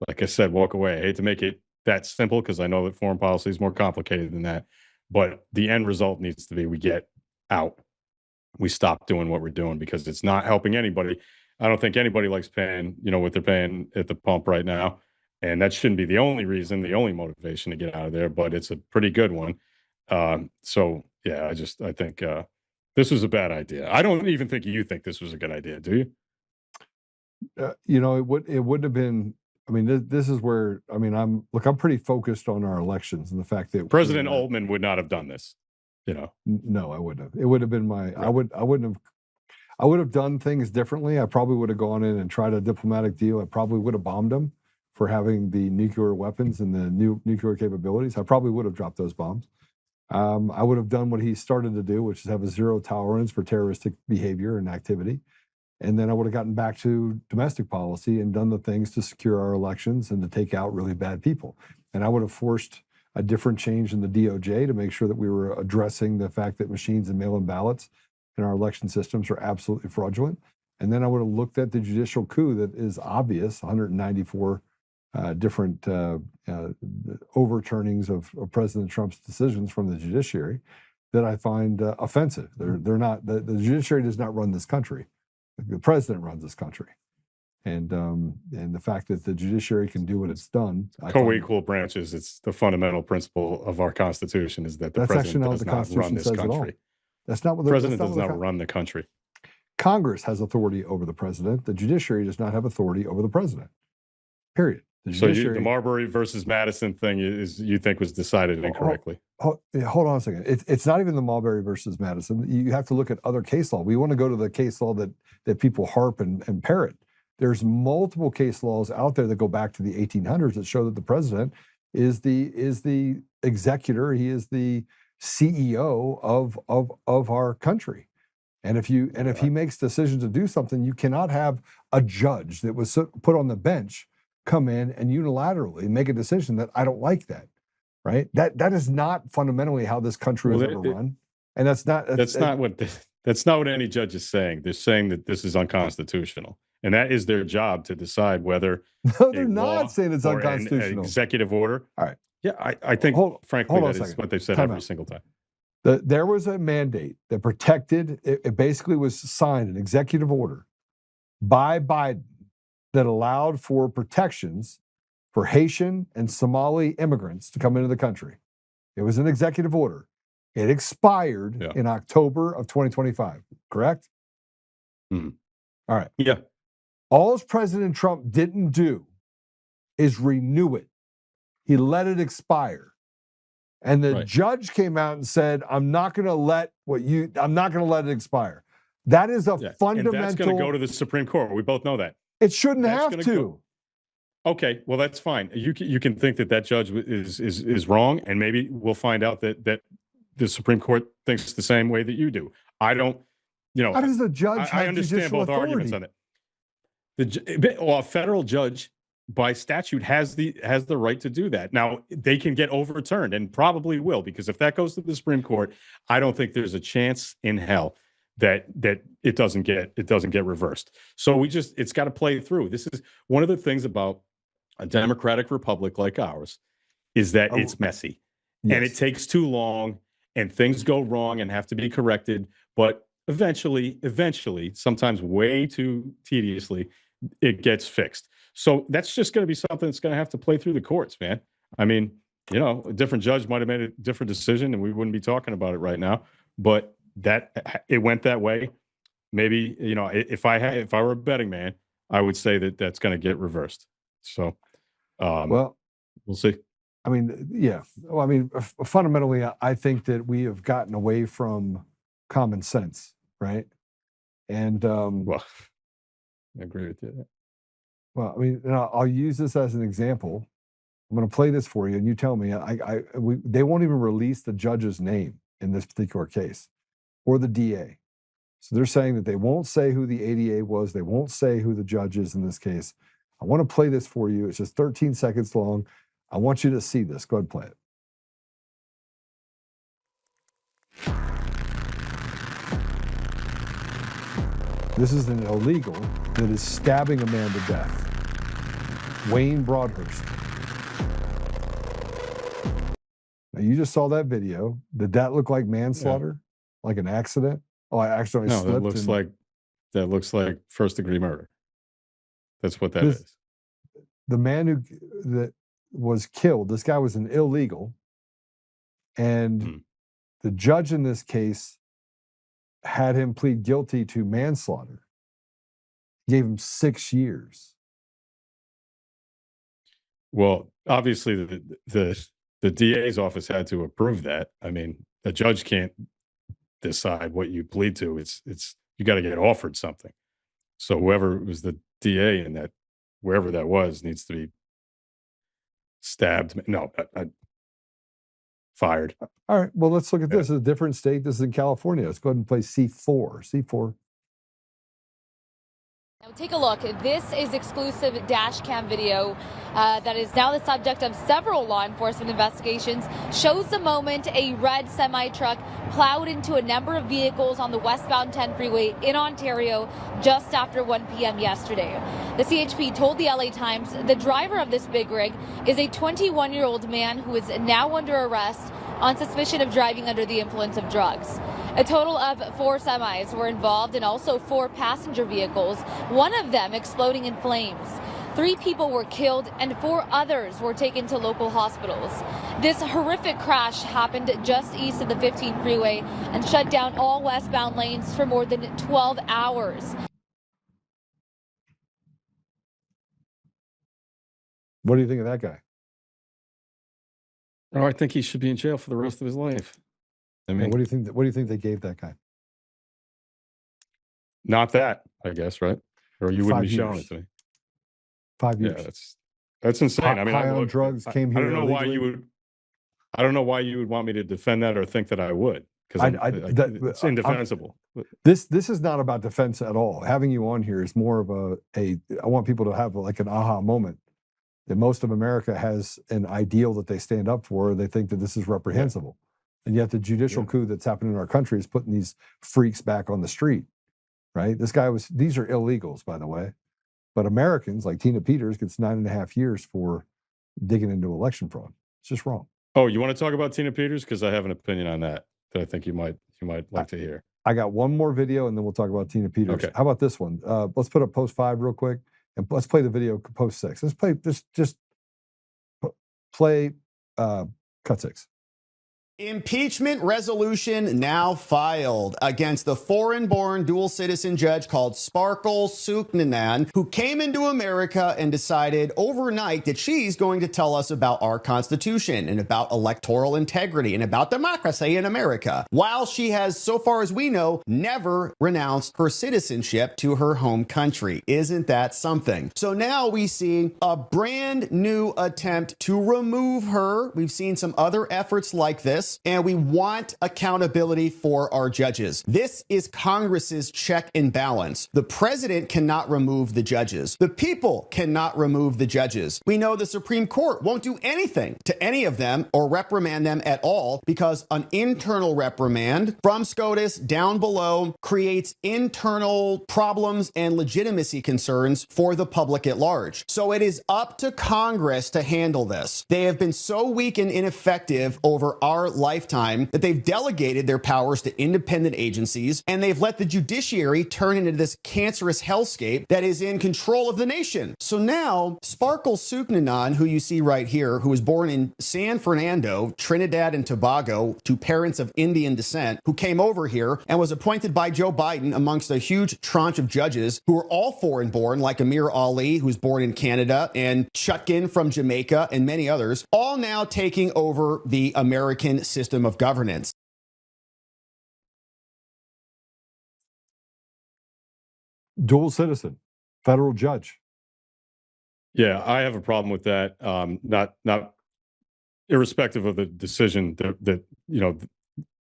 like I said, walk away. I hate to make it that simple because I know that foreign policy is more complicated than that, but the end result needs to be we get out. We stop doing what we're doing because it's not helping anybody. I don't think anybody likes paying, what they're paying at the pump right now. And that shouldn't be the only reason, the only motivation to get out of there, but it's a pretty good one. So yeah, I think this was a bad idea. I don't even think you think this was a good idea, do you? It wouldn't have been. I mean, this is where, I mean, I'm pretty focused on our elections and the fact that President Oltmann would not have done this. No, I wouldn't have. It would have been my. Right. I would have done things differently. I probably would have gone in and tried a diplomatic deal. I probably would have bombed them for having the nuclear weapons and the new nuclear capabilities. I probably would have dropped those bombs. I would have done what he started to do, which is have a zero tolerance for terroristic behavior and activity. And then I would have gotten back to domestic policy and done the things to secure our elections and to take out really bad people. And I would have forced a different change in the DOJ to make sure that we were addressing the fact that machines and mail-in ballots in our election systems are absolutely fraudulent. And then I would have looked at the judicial coup that is obvious, 194 different overturnings of President Trump's decisions from the judiciary that I find offensive. They're not, the judiciary does not run this country. The president runs this country. And the fact that the judiciary can do what it's done. Co-equal branches, it's the fundamental principle of our Constitution is that the president does not run this country. That's not what the president does not run the country. Congress has authority over the president. The judiciary does not have authority over the president. Period. So the Marbury versus Madison thing you think was decided incorrectly? Hold on a second. It's not even the Marbury versus Madison. You have to look at other case law. We want to go to the case law that people harp and parrot. There's multiple case laws out there that go back to the 1800s that show that the president is the executor. He is the CEO of our country. And if he makes decisions to do something, you cannot have a judge that was put on the bench come in and unilaterally make a decision that I don't like that, right? That is not fundamentally how this country was ever run, and that's not what any judge is saying. They're saying that this is unconstitutional, and that is their job to decide whether No, they're a law not saying it's or an unconstitutional. executive order. All right. Yeah, I think, frankly, hold on that a is second. what they've said Time every out. single time. There was a mandate that protected, it basically was signed, an executive order by Biden that allowed for protections for Haitian and Somali immigrants to come into the country. It was an executive order. It expired in October of 2025, correct? Mhm. All right. Yeah. All President Trump didn't do is renew it. He let it expire. And the judge came out and said, I'm not going to let it expire. That is a fundamental. And that's going to go to the Supreme Court. We both know that. It shouldn't have to. Okay, well, that's fine. You can think that judge is wrong, and maybe we'll find out that the Supreme Court thinks the same way that you do. I don't, How does the judge have I understand judicial both arguments authority? on it. Well, a federal judge by statute has the right to do that. Now, they can get overturned, and probably will, because if that goes to the Supreme Court, I don't think there's a chance in hell that it doesn't get reversed. So it's got to play through. This is one of the things about a democratic republic like ours, is that it's messy and it takes too long, and things go wrong and have to be corrected. But eventually, sometimes way too tediously, it gets fixed. So that's just going to be something that's going to have to play through the courts, man. I mean, a different judge might have made a different decision and we wouldn't be talking about it right now, but it went that way. Maybe, if I were a betting man, I would say that that's going to get reversed. So, Well, we'll see. I mean, yeah. Well, I mean, fundamentally, I think that we have gotten away from common sense, right? And well, I agree with you. Well, I mean, and I'll use this as an example. I'm going to play this for you, and you tell me. They won't even release the judge's name in this particular case, or the DA. So they're saying that they won't say who the ADA was. They won't say who the judge is in this case. I want to play this for you. It's just 13 seconds long. I want you to see this. Go ahead and play it. This is an illegal that is stabbing a man to death. Wayne Broadhurst. Now, you just saw that video. Did that look like manslaughter? Like an accident? Oh, I accidentally slipped. No, that looks like first-degree murder. That's what that is. The man that was killed, this guy was an illegal, and the judge in this case had him plead guilty to manslaughter. Gave him 6 years. Well, obviously the DA's office had to approve that. I mean, a judge can't decide what you plead to. It's you got to get offered something. So whoever was the DA in that, wherever that was, needs to be stabbed. No, fired. All right. Well, let's look at this. This is a different state. This is in California. Let's go ahead and play C4. C4. Now take a look. This is exclusive dash cam video that is now the subject of several law enforcement investigations. Shows the moment a red semi-truck plowed into a number of vehicles on the westbound 10 freeway in Ontario just after 1 p.m. yesterday. The CHP told the LA Times the driver of this big rig is a 21-year-old man who is now under arrest on suspicion of driving under the influence of drugs. A total of 4 semis were involved and also 4 passenger vehicles, one of them exploding in flames. 3 people were killed and 4 others were taken to local hospitals. This horrific crash happened just east of the 15 freeway and shut down all westbound lanes for more than 12 hours. What do you think of that guy? Oh, I think he should be in jail for the rest of his life. I mean, what do you think they gave that guy? Not that, I guess, right? Or you wouldn't 5 be showing years. it to me. 5 years. Yeah, that's insane. I mean, high on drugs came here. I don't know why you would. I don't know why you would want me to defend that or think that I would, because it's indefensible. This is not about defense at all. Having you on here is more of I want people to have like an aha moment. That most of America has an ideal that they stand up for. They think that this is reprehensible. And yet the judicial coup that's happening in our country is putting these freaks back on the street, right? These are illegals, by the way. But Americans like Tina Peters gets 9.5 years for digging into election fraud. It's just wrong. Oh, you want to talk about Tina Peters? Because I have an opinion on that I think you might like to hear. I got one more video, and then we'll talk about Tina Peters. Okay. How about this one? Let's put up post 5 real quick, and let's play the video post 6. Let's play just play cut 6. Impeachment resolution now filed against the foreign-born dual citizen judge called Sparkle Suknanan, who came into America and decided overnight that she's going to tell us about our Constitution and about electoral integrity and about democracy in America, while she has, so far as we know, never renounced her citizenship to her home country. Isn't that something? So now we see a brand new attempt to remove her. We've seen some other efforts like this. And we want accountability for our judges. This is Congress's check and balance. The president cannot remove the judges. The people cannot remove the judges. We know the Supreme Court won't do anything to any of them or reprimand them at all because an internal reprimand from SCOTUS down below creates internal problems and legitimacy concerns for the public at large. So it is up to Congress to handle this. They have been so weak and ineffective over our lifetime that they've delegated their powers to independent agencies, and they've let the judiciary turn into this cancerous hellscape that is in control of the nation. So now, Sparkle Suknanan, who you see right here, who was born in San Fernando, Trinidad and Tobago, to parents of Indian descent, who came over here and was appointed by Joe Biden amongst a huge tranche of judges who are all foreign-born, like Amir Ali, who's born in Canada, and Chutkin from Jamaica, and many others, all now taking over the American system of governance. Dual citizen, federal judge. Yeah, I have a problem with that. Not irrespective of the decision that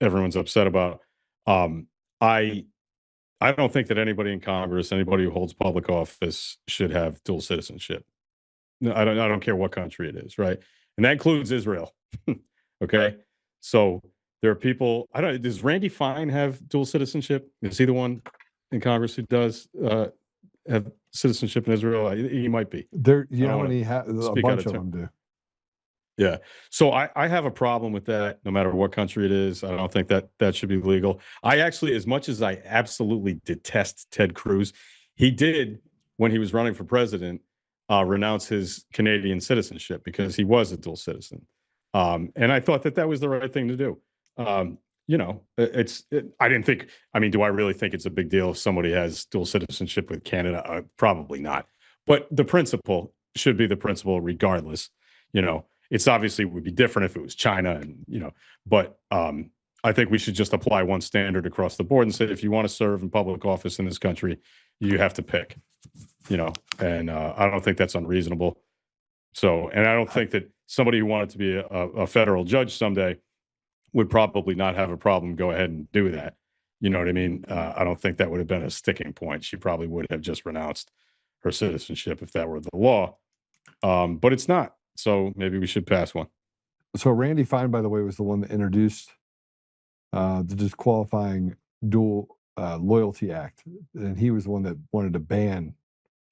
everyone's upset about. I don't think that anybody in Congress, anybody who holds public office, should have dual citizenship. No, I don't care what country it is, right? And that includes Israel. Okay. So there are people, does Randy Fine have dual citizenship? Is he the one in Congress who does have citizenship in Israel? He might be. There, and he has a bunch of them do. Yeah. So I have a problem with that, no matter what country it is. I don't think that should be legal. I actually, as much as I absolutely detest Ted Cruz, he did, when he was running for president, renounce his Canadian citizenship because he was a dual citizen. And I thought that was the right thing to do. I didn't think, do I really think it's a big deal if somebody has dual citizenship with Canada? Probably not. But the principle should be the principle regardless. It's obviously would be different if it was China but I think we should just apply one standard across the board and say, if you want to serve in public office in this country, you have to pick, and I don't think that's unreasonable. So, and I don't think that somebody who wanted to be a federal judge someday would probably not have a problem go ahead and do that. You know what I mean? I don't think that would have been a sticking point. She probably would have just renounced her citizenship if that were the law. But it's not. So maybe we should pass one. So Randy Fine, by the way, was the one that introduced the disqualifying dual loyalty act. And he was the one that wanted to ban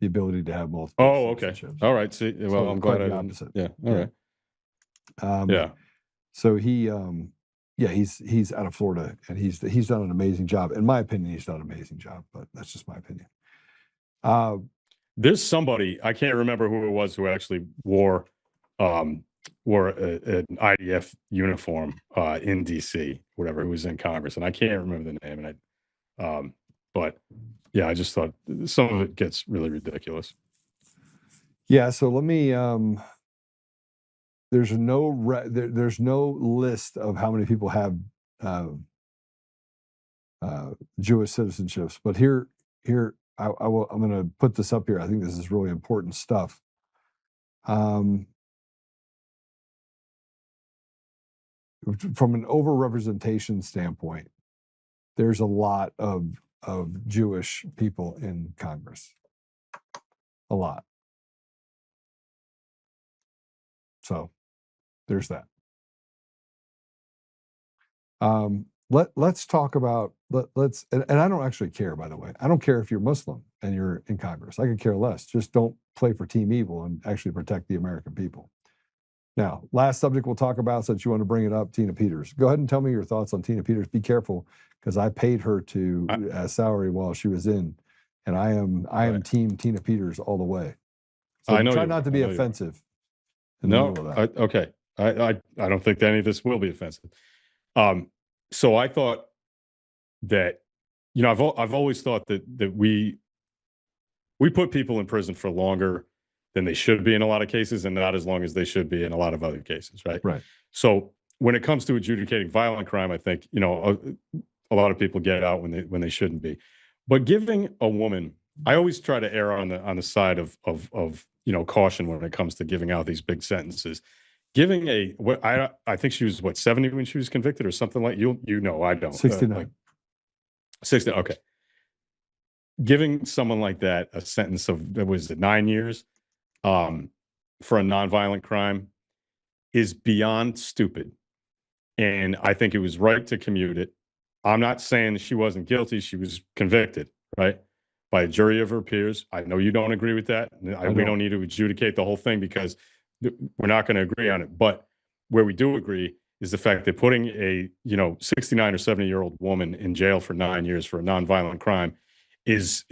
the ability to have multiple. Oh, okay. All right. See, well, So I'm glad I quite the didn't. opposite. Yeah. All right. Yeah. So he, he's out of Florida, and he's done an amazing job. In my opinion, he's done an amazing job, but that's just my opinion. There's somebody, I can't remember who it was, who actually wore an IDF uniform in DC, whatever, who was in Congress, and I can't remember the name. And but yeah, I just thought some of it gets really ridiculous. Yeah. So let me. There's no list of how many people have Jewish citizenships, but here I'm going to put this up here. I think this is really important stuff. From an overrepresentation standpoint, there's a lot of Jewish people in Congress. A lot. So there's that. Let's talk about let's and I don't actually care, by the way. I don't care if you're Muslim and you're in Congress. I could care less. Just don't play for Team Evil and actually protect the American people. Now, last subject we'll talk about, since you want to bring it up, Tina Peters. Go ahead and tell me your thoughts on Tina Peters. Be careful, because I paid her to salary while she was in, and I am Team Tina Peters all the way. So I know try not to be offensive. No, okay. I don't think that any of this will be offensive. So I thought that, I've always thought that we put people in prison for longer than they should be in a lot of cases, and not as long as they should be in a lot of other cases, right? Right. So when it comes to adjudicating violent crime, I think, a lot of people get out when they shouldn't be. But giving a woman, I always try to err on the side of caution when it comes to giving out these big sentences. Giving I think she was 70 when she was convicted or something like I don't 69. 60. Okay. Giving someone like that a sentence of 9 years for a nonviolent crime is beyond stupid. And I think it was right to commute it. I'm not saying she wasn't guilty. She was convicted, right? By a jury of her peers. I know you don't agree with that. We don't need to adjudicate the whole thing because we're not going to agree on it. But where we do agree is the fact that putting a 69 or 70-year-old woman in jail for 9 years for a nonviolent crime is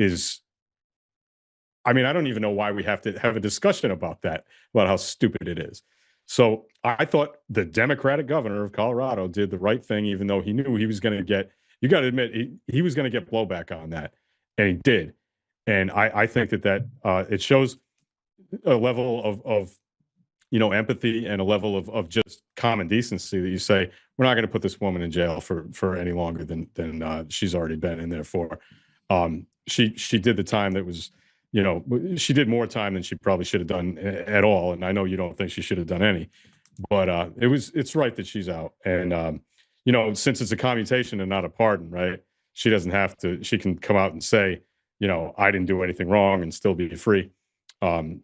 I don't even know why we have to have a discussion about that, about how stupid it is. So I thought the Democratic governor of Colorado did the right thing, even though he knew he was going to get, you got to admit, he was going to get blowback on that. And he did. And I think that it shows a level of empathy and a level of just common decency that you say, we're not going to put this woman in jail for any longer than she's already been in there for. She did the time that was, she did more time than she probably should have done at all. And I know you don't think she should have done any, but it's right that she's out. And, since it's a commutation and not a pardon, right? She doesn't have to, she can come out and say, I didn't do anything wrong and still be free.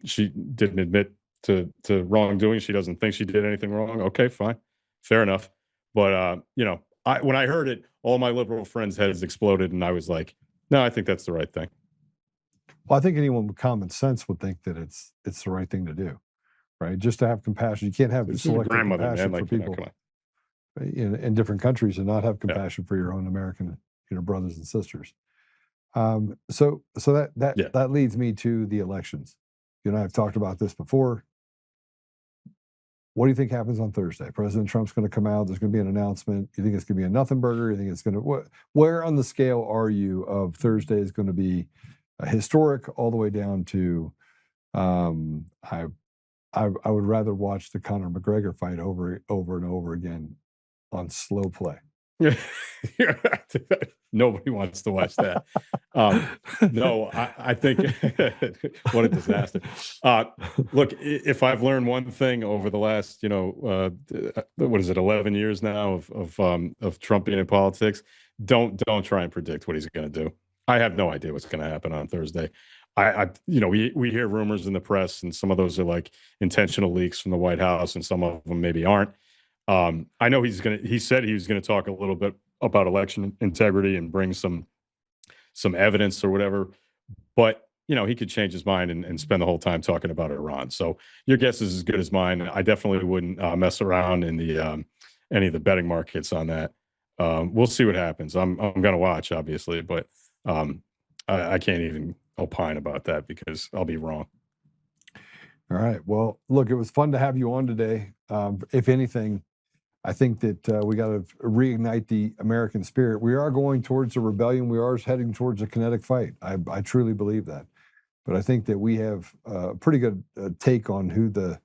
She didn't admit to wrongdoing. She doesn't think she did anything wrong. Okay, fine. Fair enough. But, when I heard it, all my liberal friends' heads exploded. And I was like, no, I think that's the right thing. Well, I think anyone with common sense would think that it's the right thing to do, right? Just to have compassion. You can't have selective compassion for people in different countries and not have compassion for your own American, brothers and sisters. So that leads me to the elections. You and I have talked about this before. What do you think happens on Thursday? President Trump's going to come out. There's going to be an announcement. You think it's going to be a nothing burger? You think it's going to where on the scale are you of Thursday is going to be historic all the way down to I would rather watch the Conor McGregor fight over and over again on slow play. Nobody wants to watch that. No, I think what a disaster. Look, if I've learned one thing over the last, what is it, 11 years now of Trump being in politics, don't try and predict what he's going to do. I have no idea what's going to happen on Thursday. We hear rumors in the press, and some of those are like intentional leaks from the White House, and some of them maybe aren't. I know he said he was going to talk a little bit about election integrity and bring some evidence or whatever, but he could change his mind and spend the whole time talking about Iran. So your guess is as good as mine. I definitely wouldn't mess around in the any of the betting markets on that. We'll see what happens. I'm going to watch, obviously, but I can't even opine about that because I'll be wrong. All right. Well, look, it was fun to have you on today. If anything, I think that we got to reignite the American spirit. We are going towards a rebellion. We are heading towards a kinetic fight. I truly believe that. But I think that we have a pretty good take on who the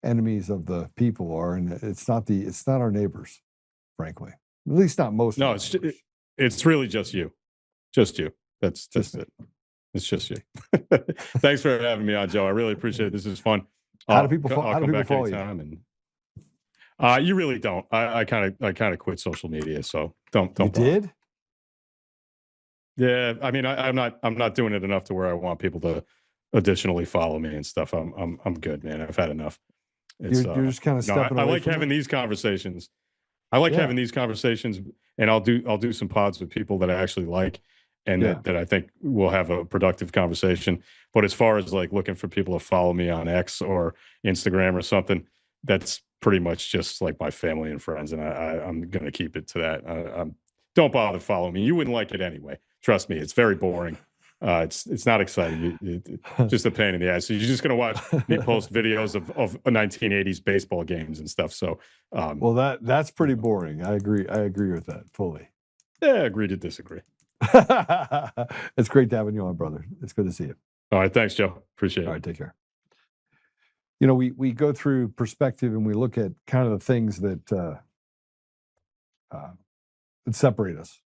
enemies of the people are, and it's not our neighbors, frankly. At least not most. No, it's really just you. Just you. That's it. It's just you. Thanks for having me on, Joe. I really appreciate it. This is fun. How do people follow you? And you really don't. I kind of quit social media, so don't. You did? Yeah, I mean, I'm not doing it enough to where I want people to additionally follow me and stuff. I'm good, man. I've had enough. You're just kind of stepping away. I like having these conversations. I like Yeah. having these conversations, and I'll do some pods with people that I actually like, and Yeah. that I think will have a productive conversation. But as far as like looking for people to follow me on X or Instagram or something, that's pretty much just like my family and friends, and I'm going to keep it to that. Don't bother following me. You wouldn't like it anyway. Trust me, it's very boring. It's not exciting. It's just a pain in the ass. So you're just going to watch me post videos of 1980s baseball games and stuff. So, well, that's pretty boring. I agree with that fully. Yeah, agree to disagree. It's great having you on, brother. It's good to see you. All right, thanks, Joe. Appreciate it. All right, take care. You know, we go through perspective and we look at kind of the things that separate us.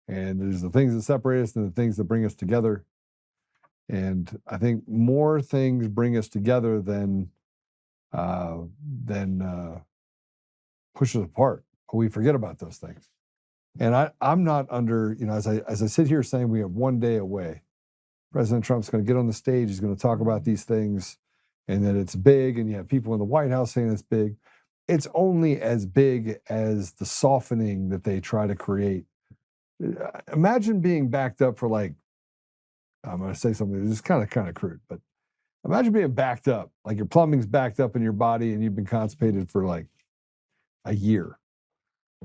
And there's the things that separate us and the things that bring us together. And I think more things bring us together than push us apart. We forget about those things. And I'm not under, you know, as I sit here saying we have one day away, President Trump's going to get on the stage, he's going to talk about these things, and that it's big, and you have people in the White House saying it's big. It's only as big as the softening that they try to create. Imagine being backed up for, like, I'm going to say something that's kind of crude, but imagine being backed up, like your plumbing's backed up in your body and you've been constipated for like a year.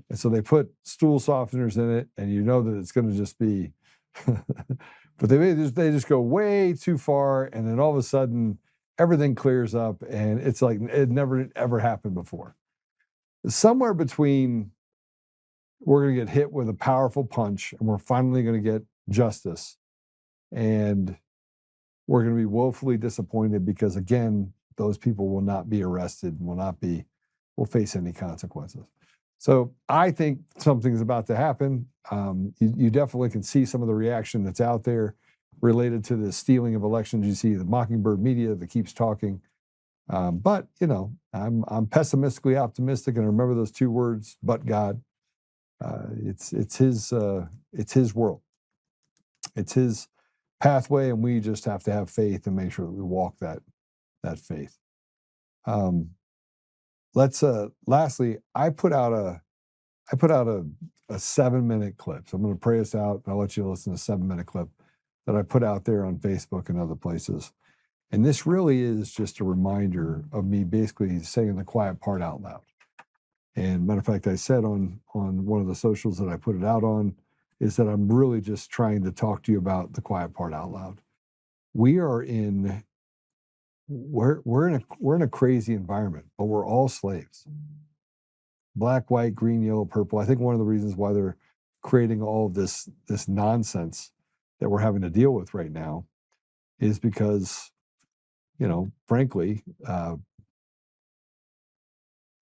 And so they put stool softeners in it, and you know that it's going to just be, but they just go way too far, and then all of a sudden everything clears up, and it's like it never ever happened before. Somewhere between we're going to get hit with a powerful punch, and we're finally going to get justice, and we're going to be woefully disappointed because, again, those people will not be arrested, will face any consequences. So I think something's about to happen. You definitely can see some of the reaction that's out there related to the stealing of elections. You see the Mockingbird media that keeps talking. But, you know, I'm pessimistically optimistic, and I remember those two words, but God. It's his world. It's his pathway, and we just have to have faith and make sure that we walk that faith. Lastly, I put out a 7-minute clip. So I'm going to pray us out, and I'll let you listen to a 7-minute clip that I put out there on Facebook and other places. And this really is just a reminder of me basically saying the quiet part out loud. And matter of fact, I said on one of the socials that I put it out on is that I'm really just trying to talk to you about the quiet part out loud. We're in a crazy environment, but we're all slaves. Black, white, green, yellow, purple. I think one of the reasons why they're creating all of this nonsense that we're having to deal with right now is because, you know, frankly,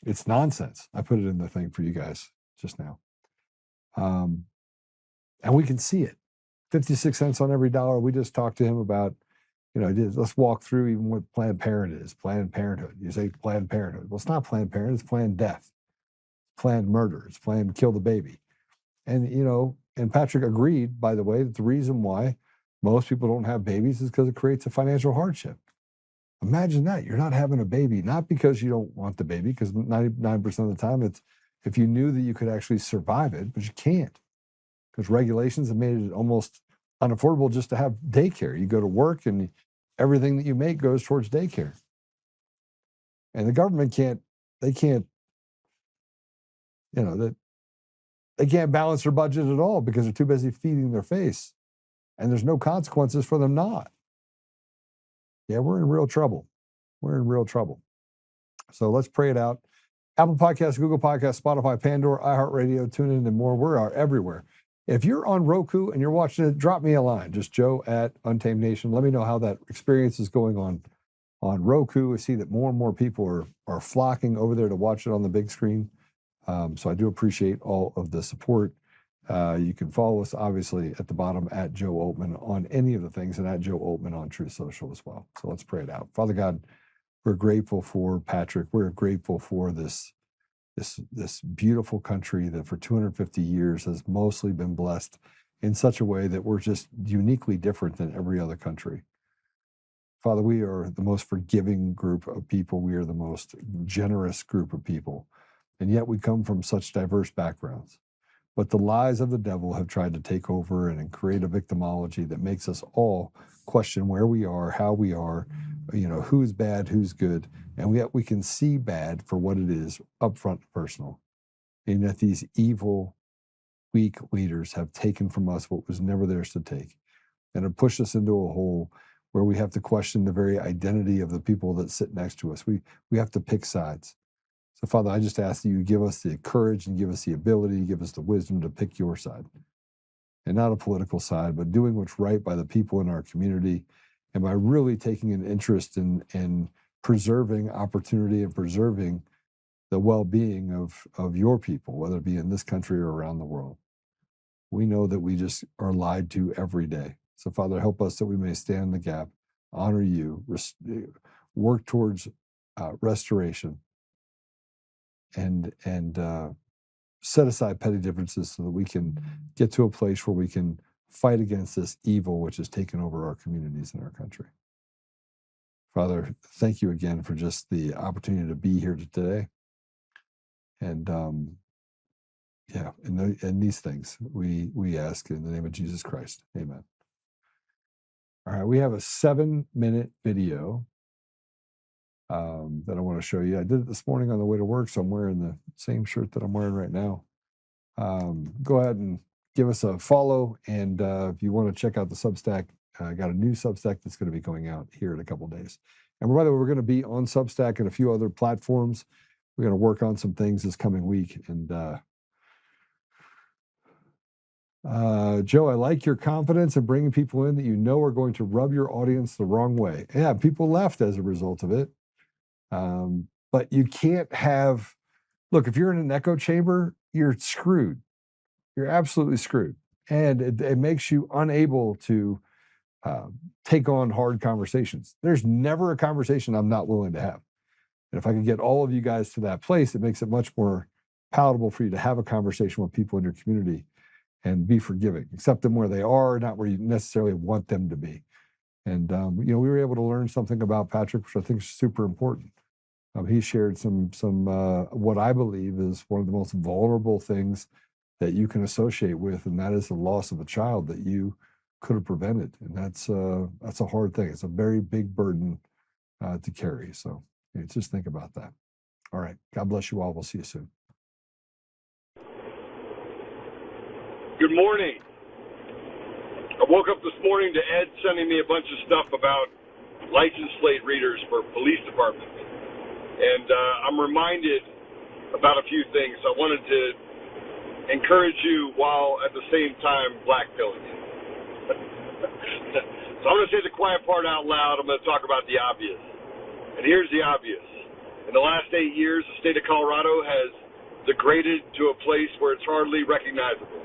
it's nonsense. I put it in the thing for you guys just now. And we can see it. 56 cents on every dollar. We just talked to him about, you know, let's walk through even what Planned Parenthood is. Planned Parenthood. You say Planned Parenthood. Well, it's not Planned Parenthood. It's planned death. Planned murder. It's planned kill the baby. And, you know, and Patrick agreed, by the way, that the reason why most people don't have babies is because it creates a financial hardship. Imagine that. You're not having a baby, not because you don't want the baby, because 99% of the time it's if you knew that you could actually survive it, but you can't. Because regulations have made it almost unaffordable just to have daycare. You go to work and everything that you make goes towards daycare. And the government can't balance their budget at all because they're too busy feeding their face. And there's no consequences for them not. Yeah, we're in real trouble. We're in real trouble. So let's pray it out. Apple Podcasts, Google Podcasts, Spotify, Pandora, iHeartRadio, TuneIn, and more. We are everywhere. If you're on Roku and you're watching it, drop me a line. Just Joe@Untamed Nation. Let me know how that experience is going on Roku. I see that more and more people are flocking over there to watch it on the big screen. So I do appreciate all of the support. You can follow us, obviously, at the bottom at Joe Oltmann on any of the things, and at Joe Oltmann on Truth Social as well. So let's pray it out. Father God, we're grateful for Patrick. We're grateful for this beautiful country that for 250 years has mostly been blessed in such a way that we're just uniquely different than every other country. Father, we are the most forgiving group of people. We are the most generous group of people. And yet we come from such diverse backgrounds. But the lies of the devil have tried to take over and create a victimology that makes us all question where we are, how we are, who's bad, who's good. And yet we can see bad for what it is, upfront and personal. And that these evil, weak leaders have taken from us what was never theirs to take, and have pushed us into a hole where we have to question the very identity of the people that sit next to us. We have to pick sides. So, Father, I just ask that you give us the courage and give us the ability, give us the wisdom to pick your side. And not a political side, but doing what's right by the people in our community, and by really taking an interest in preserving opportunity and preserving the well-being of your people, whether it be in this country or around the world. We know that we just are lied to every day. So, Father, help us that we may stand in the gap, honor you, work towards restoration, and set aside petty differences so that we can get to a place where we can fight against this evil which has taken over our communities and our country. Father, thank you again for just the opportunity to be here today. And and these things we ask in the name of Jesus Christ. Amen. All right, we have a 7-minute video that I want to show you. I did it this morning on the way to work, so I'm wearing the same shirt that I'm wearing right now. Go ahead and give us a follow, and if you want to check out the Substack, I got a new Substack that's going to be going out here in a couple of days. And by the way, we're going to be on Substack and a few other platforms. We're going to work on some things this coming week. And Joe, I like your confidence in bringing people in that you know are going to rub your audience the wrong way. Yeah, people left as a result of it. But you can't have, look, if you're in an echo chamber, you're screwed. You're absolutely screwed. And it makes you unable to take on hard conversations. There's never a conversation I'm not willing to have. And if I can get all of you guys to that place, it makes it much more palatable for you to have a conversation with people in your community and be forgiving. Accept them where they are, not where you necessarily want them to be. And, we were able to learn something about Patrick, which I think is super important. He shared some what I believe is one of the most vulnerable things that you can associate with, and that is the loss of a child that you could have prevented. And that's a hard thing. It's a very big burden to carry. So just think about that. All right. God bless you all. We'll see you soon. Good morning. I woke up this morning to Ed sending me a bunch of stuff about license plate readers for police departments. And I'm reminded about a few things. I wanted to encourage you while at the same time blackpilling you. So I'm going to say the quiet part out loud. I'm going to talk about the obvious. And here's the obvious. In the last 8 years, the state of Colorado has degraded to a place where it's hardly recognizable.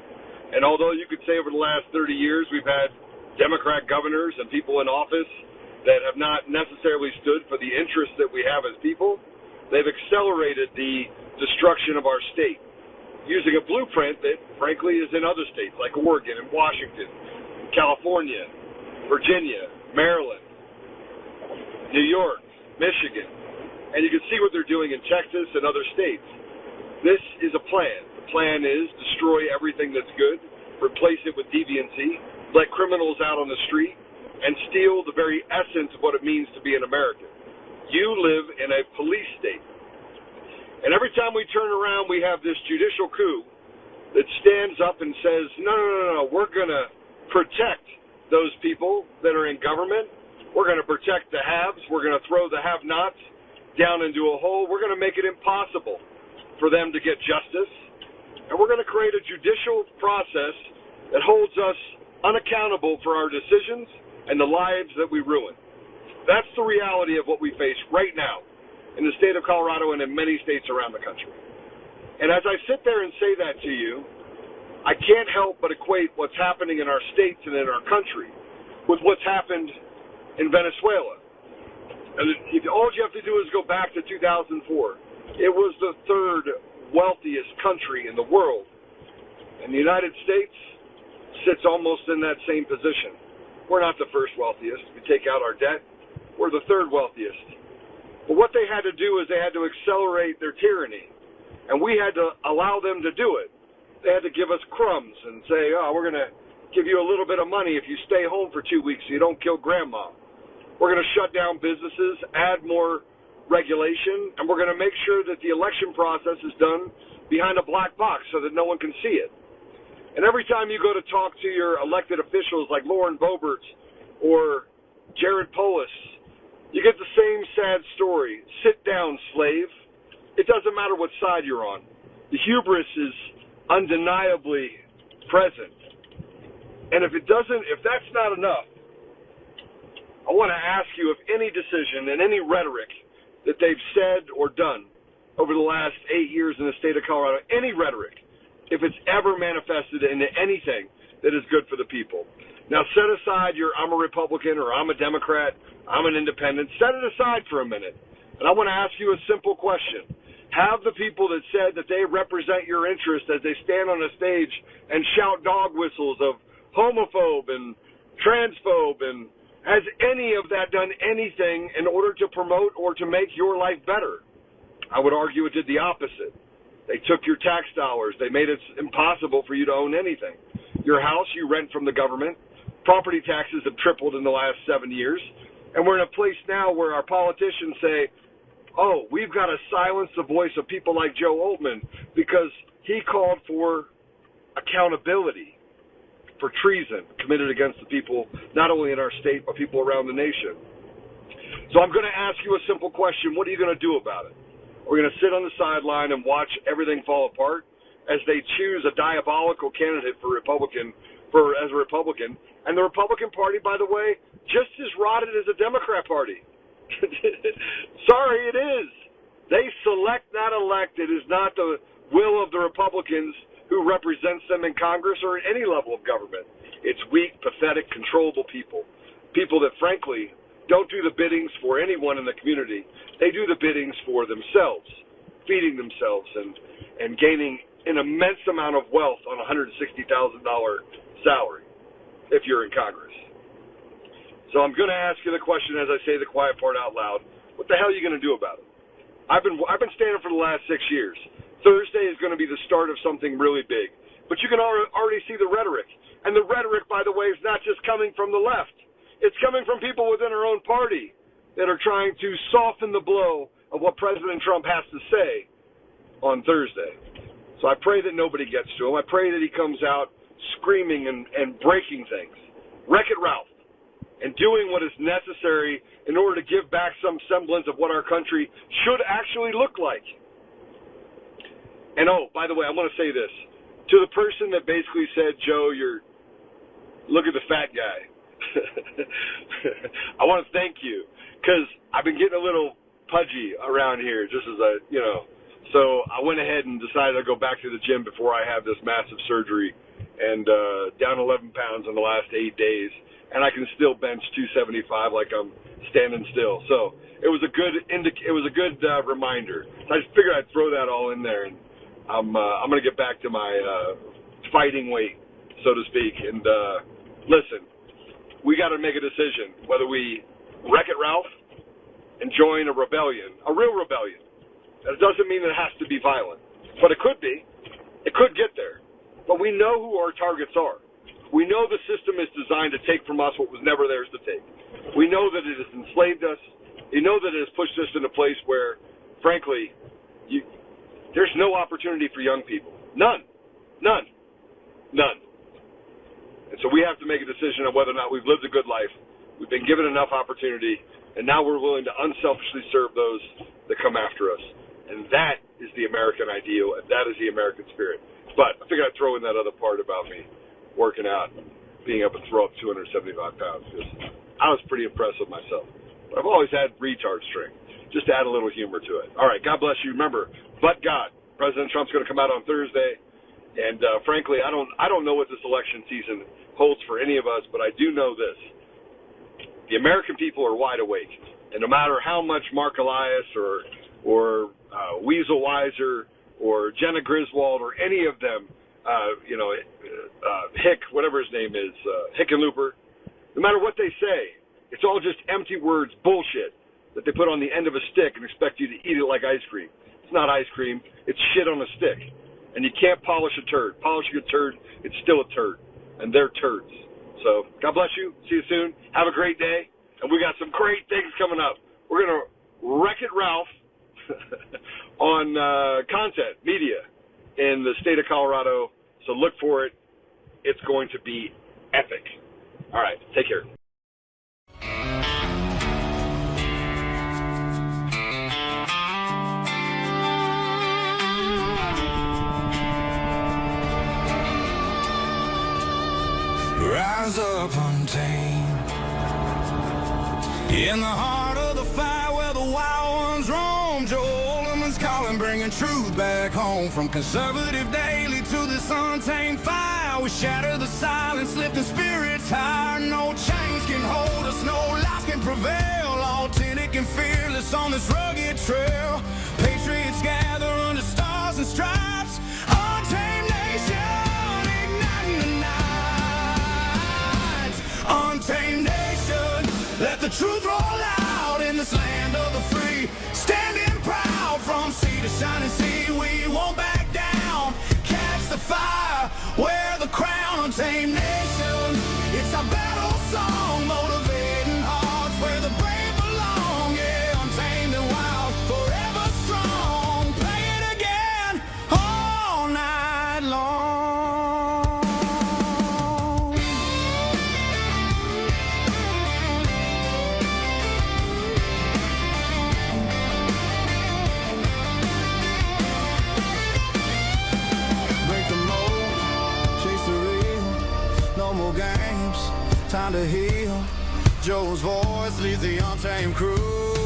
And although you could say over the last 30 years we've had Democrat governors and people in office that have not necessarily stood for the interests that we have as people, they've accelerated the destruction of our state using a blueprint that, frankly, is in other states like Oregon and Washington, California, Virginia, Maryland, New York, Michigan. And you can see what they're doing in Texas and other states. This is a plan. The plan is destroy everything that's good, replace it with deviancy, let criminals out on the street, and steal the very essence of what it means to be an American. You live in a police state. And every time we turn around, we have this judicial coup that stands up and says, no, we're going to protect those people that are in government. We're going to protect the haves. We're going to throw the have-nots down into a hole. We're going to make it impossible for them to get justice. And we're going to create a judicial process that holds us unaccountable for our decisions and the lives that we ruin. That's the reality of what we face right now in the state of Colorado and in many states around the country. And as I sit there and say that to you, I can't help but equate what's happening in our states and in our country with what's happened in Venezuela. And all you have to do is go back to 2004. It was the third wealthiest country in the world. And the United States sits almost in that same position. We're not the first wealthiest. We take out our debt. We're the third wealthiest. But what they had to do is they had to accelerate their tyranny. and we had to allow them to do it. They had to give us crumbs and say, oh, we're going to give you a little bit of money if you stay home for 2 weeks so you don't kill grandma. We're going to shut down businesses, add more regulation, and we're going to make sure that the election process is done behind a black box so that no one can see it. And every time you go to talk to your elected officials like Lauren Boebert or Jared Polis, you get the same sad story. Sit down, slave. It doesn't matter what side you're on. The hubris is undeniably present. And if that's not enough, I want to ask you if any decision and any rhetoric that they've said or done over the last 8 years in the state of Colorado, any rhetoric, if it's ever manifested into anything that is good for the people. Now, set aside your I'm a Republican or I'm a Democrat, I'm an independent. Set it aside for a minute. And I want to ask you a simple question. Have the people that said that they represent your interest as they stand on a stage and shout dog whistles of homophobe and transphobe, and has any of that done anything in order to promote or to make your life better? I would argue it did the opposite. They took your tax dollars. They made it impossible for you to own anything. Your house, you rent from the government. Property taxes have tripled in the last 7 years. And we're in a place now where our politicians say, oh, we've got to silence the voice of people like Joe Oltmann because he called for accountability for treason committed against the people, not only in our state, but people around the nation. So I'm going to ask you a simple question. What are you going to do about it? We're going to sit on the sideline and watch everything fall apart as they choose a diabolical candidate as a Republican. And the Republican Party, by the way, just as rotted as the Democrat Party. Sorry, it is. They select, not elect. It is not the will of the Republicans who represents them in Congress or at any level of government. It's weak, pathetic, controllable people. People that, frankly, don't do the biddings for anyone in the community. They do the biddings for themselves, feeding themselves and gaining an immense amount of wealth on a $160,000 salary if you're in Congress. So I'm going to ask you the question as I say the quiet part out loud. What the hell are you going to do about it? I've been standing for the last 6 years. Thursday is going to be the start of something really big. But you can already see the rhetoric. And the rhetoric, by the way, is not just coming from the left. It's coming from people within our own party that are trying to soften the blow of what President Trump has to say on Thursday. So I pray that nobody gets to him. I pray that he comes out screaming and breaking things. Wreck-It Ralph. And doing what is necessary in order to give back some semblance of what our country should actually look like. And oh, by the way, I want to say this. To the person that basically said, Joe, look at the fat guy. I want to thank you because I've been getting a little pudgy around here just as so I went ahead and decided to go back to the gym before I have this massive surgery and down 11 pounds in the last 8 days. And I can still bench 275 like I'm standing still. So it was a good reminder. So I just figured I'd throw that all in there, and I'm going to get back to my fighting weight, so to speak. And listen, we got to make a decision whether we Wreck-It Ralph and join a rebellion, a real rebellion. That doesn't mean it has to be violent, but it could be. It could get there. But we know who our targets are. We know the system is designed to take from us what was never theirs to take. We know that it has enslaved us. We know that it has pushed us in a place where, frankly, there's no opportunity for young people. None. And so we have to make a decision on whether or not we've lived a good life. We've been given enough opportunity, and now we're willing to unselfishly serve those that come after us. And that is the American ideal, and that is the American spirit. But I figured I'd throw in that other part about me working out, being able to throw up 275 pounds, because I was pretty impressed with myself. But I've always had retard strength, just to add a little humor to it. All right, God bless you. Remember, but God, President Trump's going to come out on Thursday, and frankly, I don't know what this election season holds for any of us, but I do know this. The American people are wide awake, and no matter how much Mark Elias or Weasel Weiser or Jenna Griswold or any of them, Hick, whatever his name is, Hickenlooper, no matter what they say, it's all just empty words, bullshit, that they put on the end of a stick and expect you to eat it like ice cream. It's not ice cream. It's shit on a stick. And you can't polish a turd. Polishing a turd, it's still a turd. And they're turds. So God bless you. See you soon. Have a great day. And we got some great things coming up. We're going to Wreck-It Ralph on content media in the state of Colorado. So look for it. It's going to be epic. All right. Take care. Rise up untamed in the heart of the fight where the wild ones roam. Joe Oltmann's calling, bringing truth back home. From conservative daily to this untamed fire, we shatter the silence, lifting spirits higher. No chains can hold us, no lies can prevail. Authentic and fearless on this rugged trail. Patriots gather under stars and stripes. Untamed nation, igniting the night. Untamed nation, let the truth roll out in this land of the free. Standing proud from sea to shining sea, we won't back down. Catch the fire, wear the crown. Untamed nation, it's our battle song, motivating hearts where the brave belong. Yeah, untamed and wild, forever strong. Play it again all night long. Break the mold, chase the real. No more games, time to heal. Joe's voice leads the untamed crew.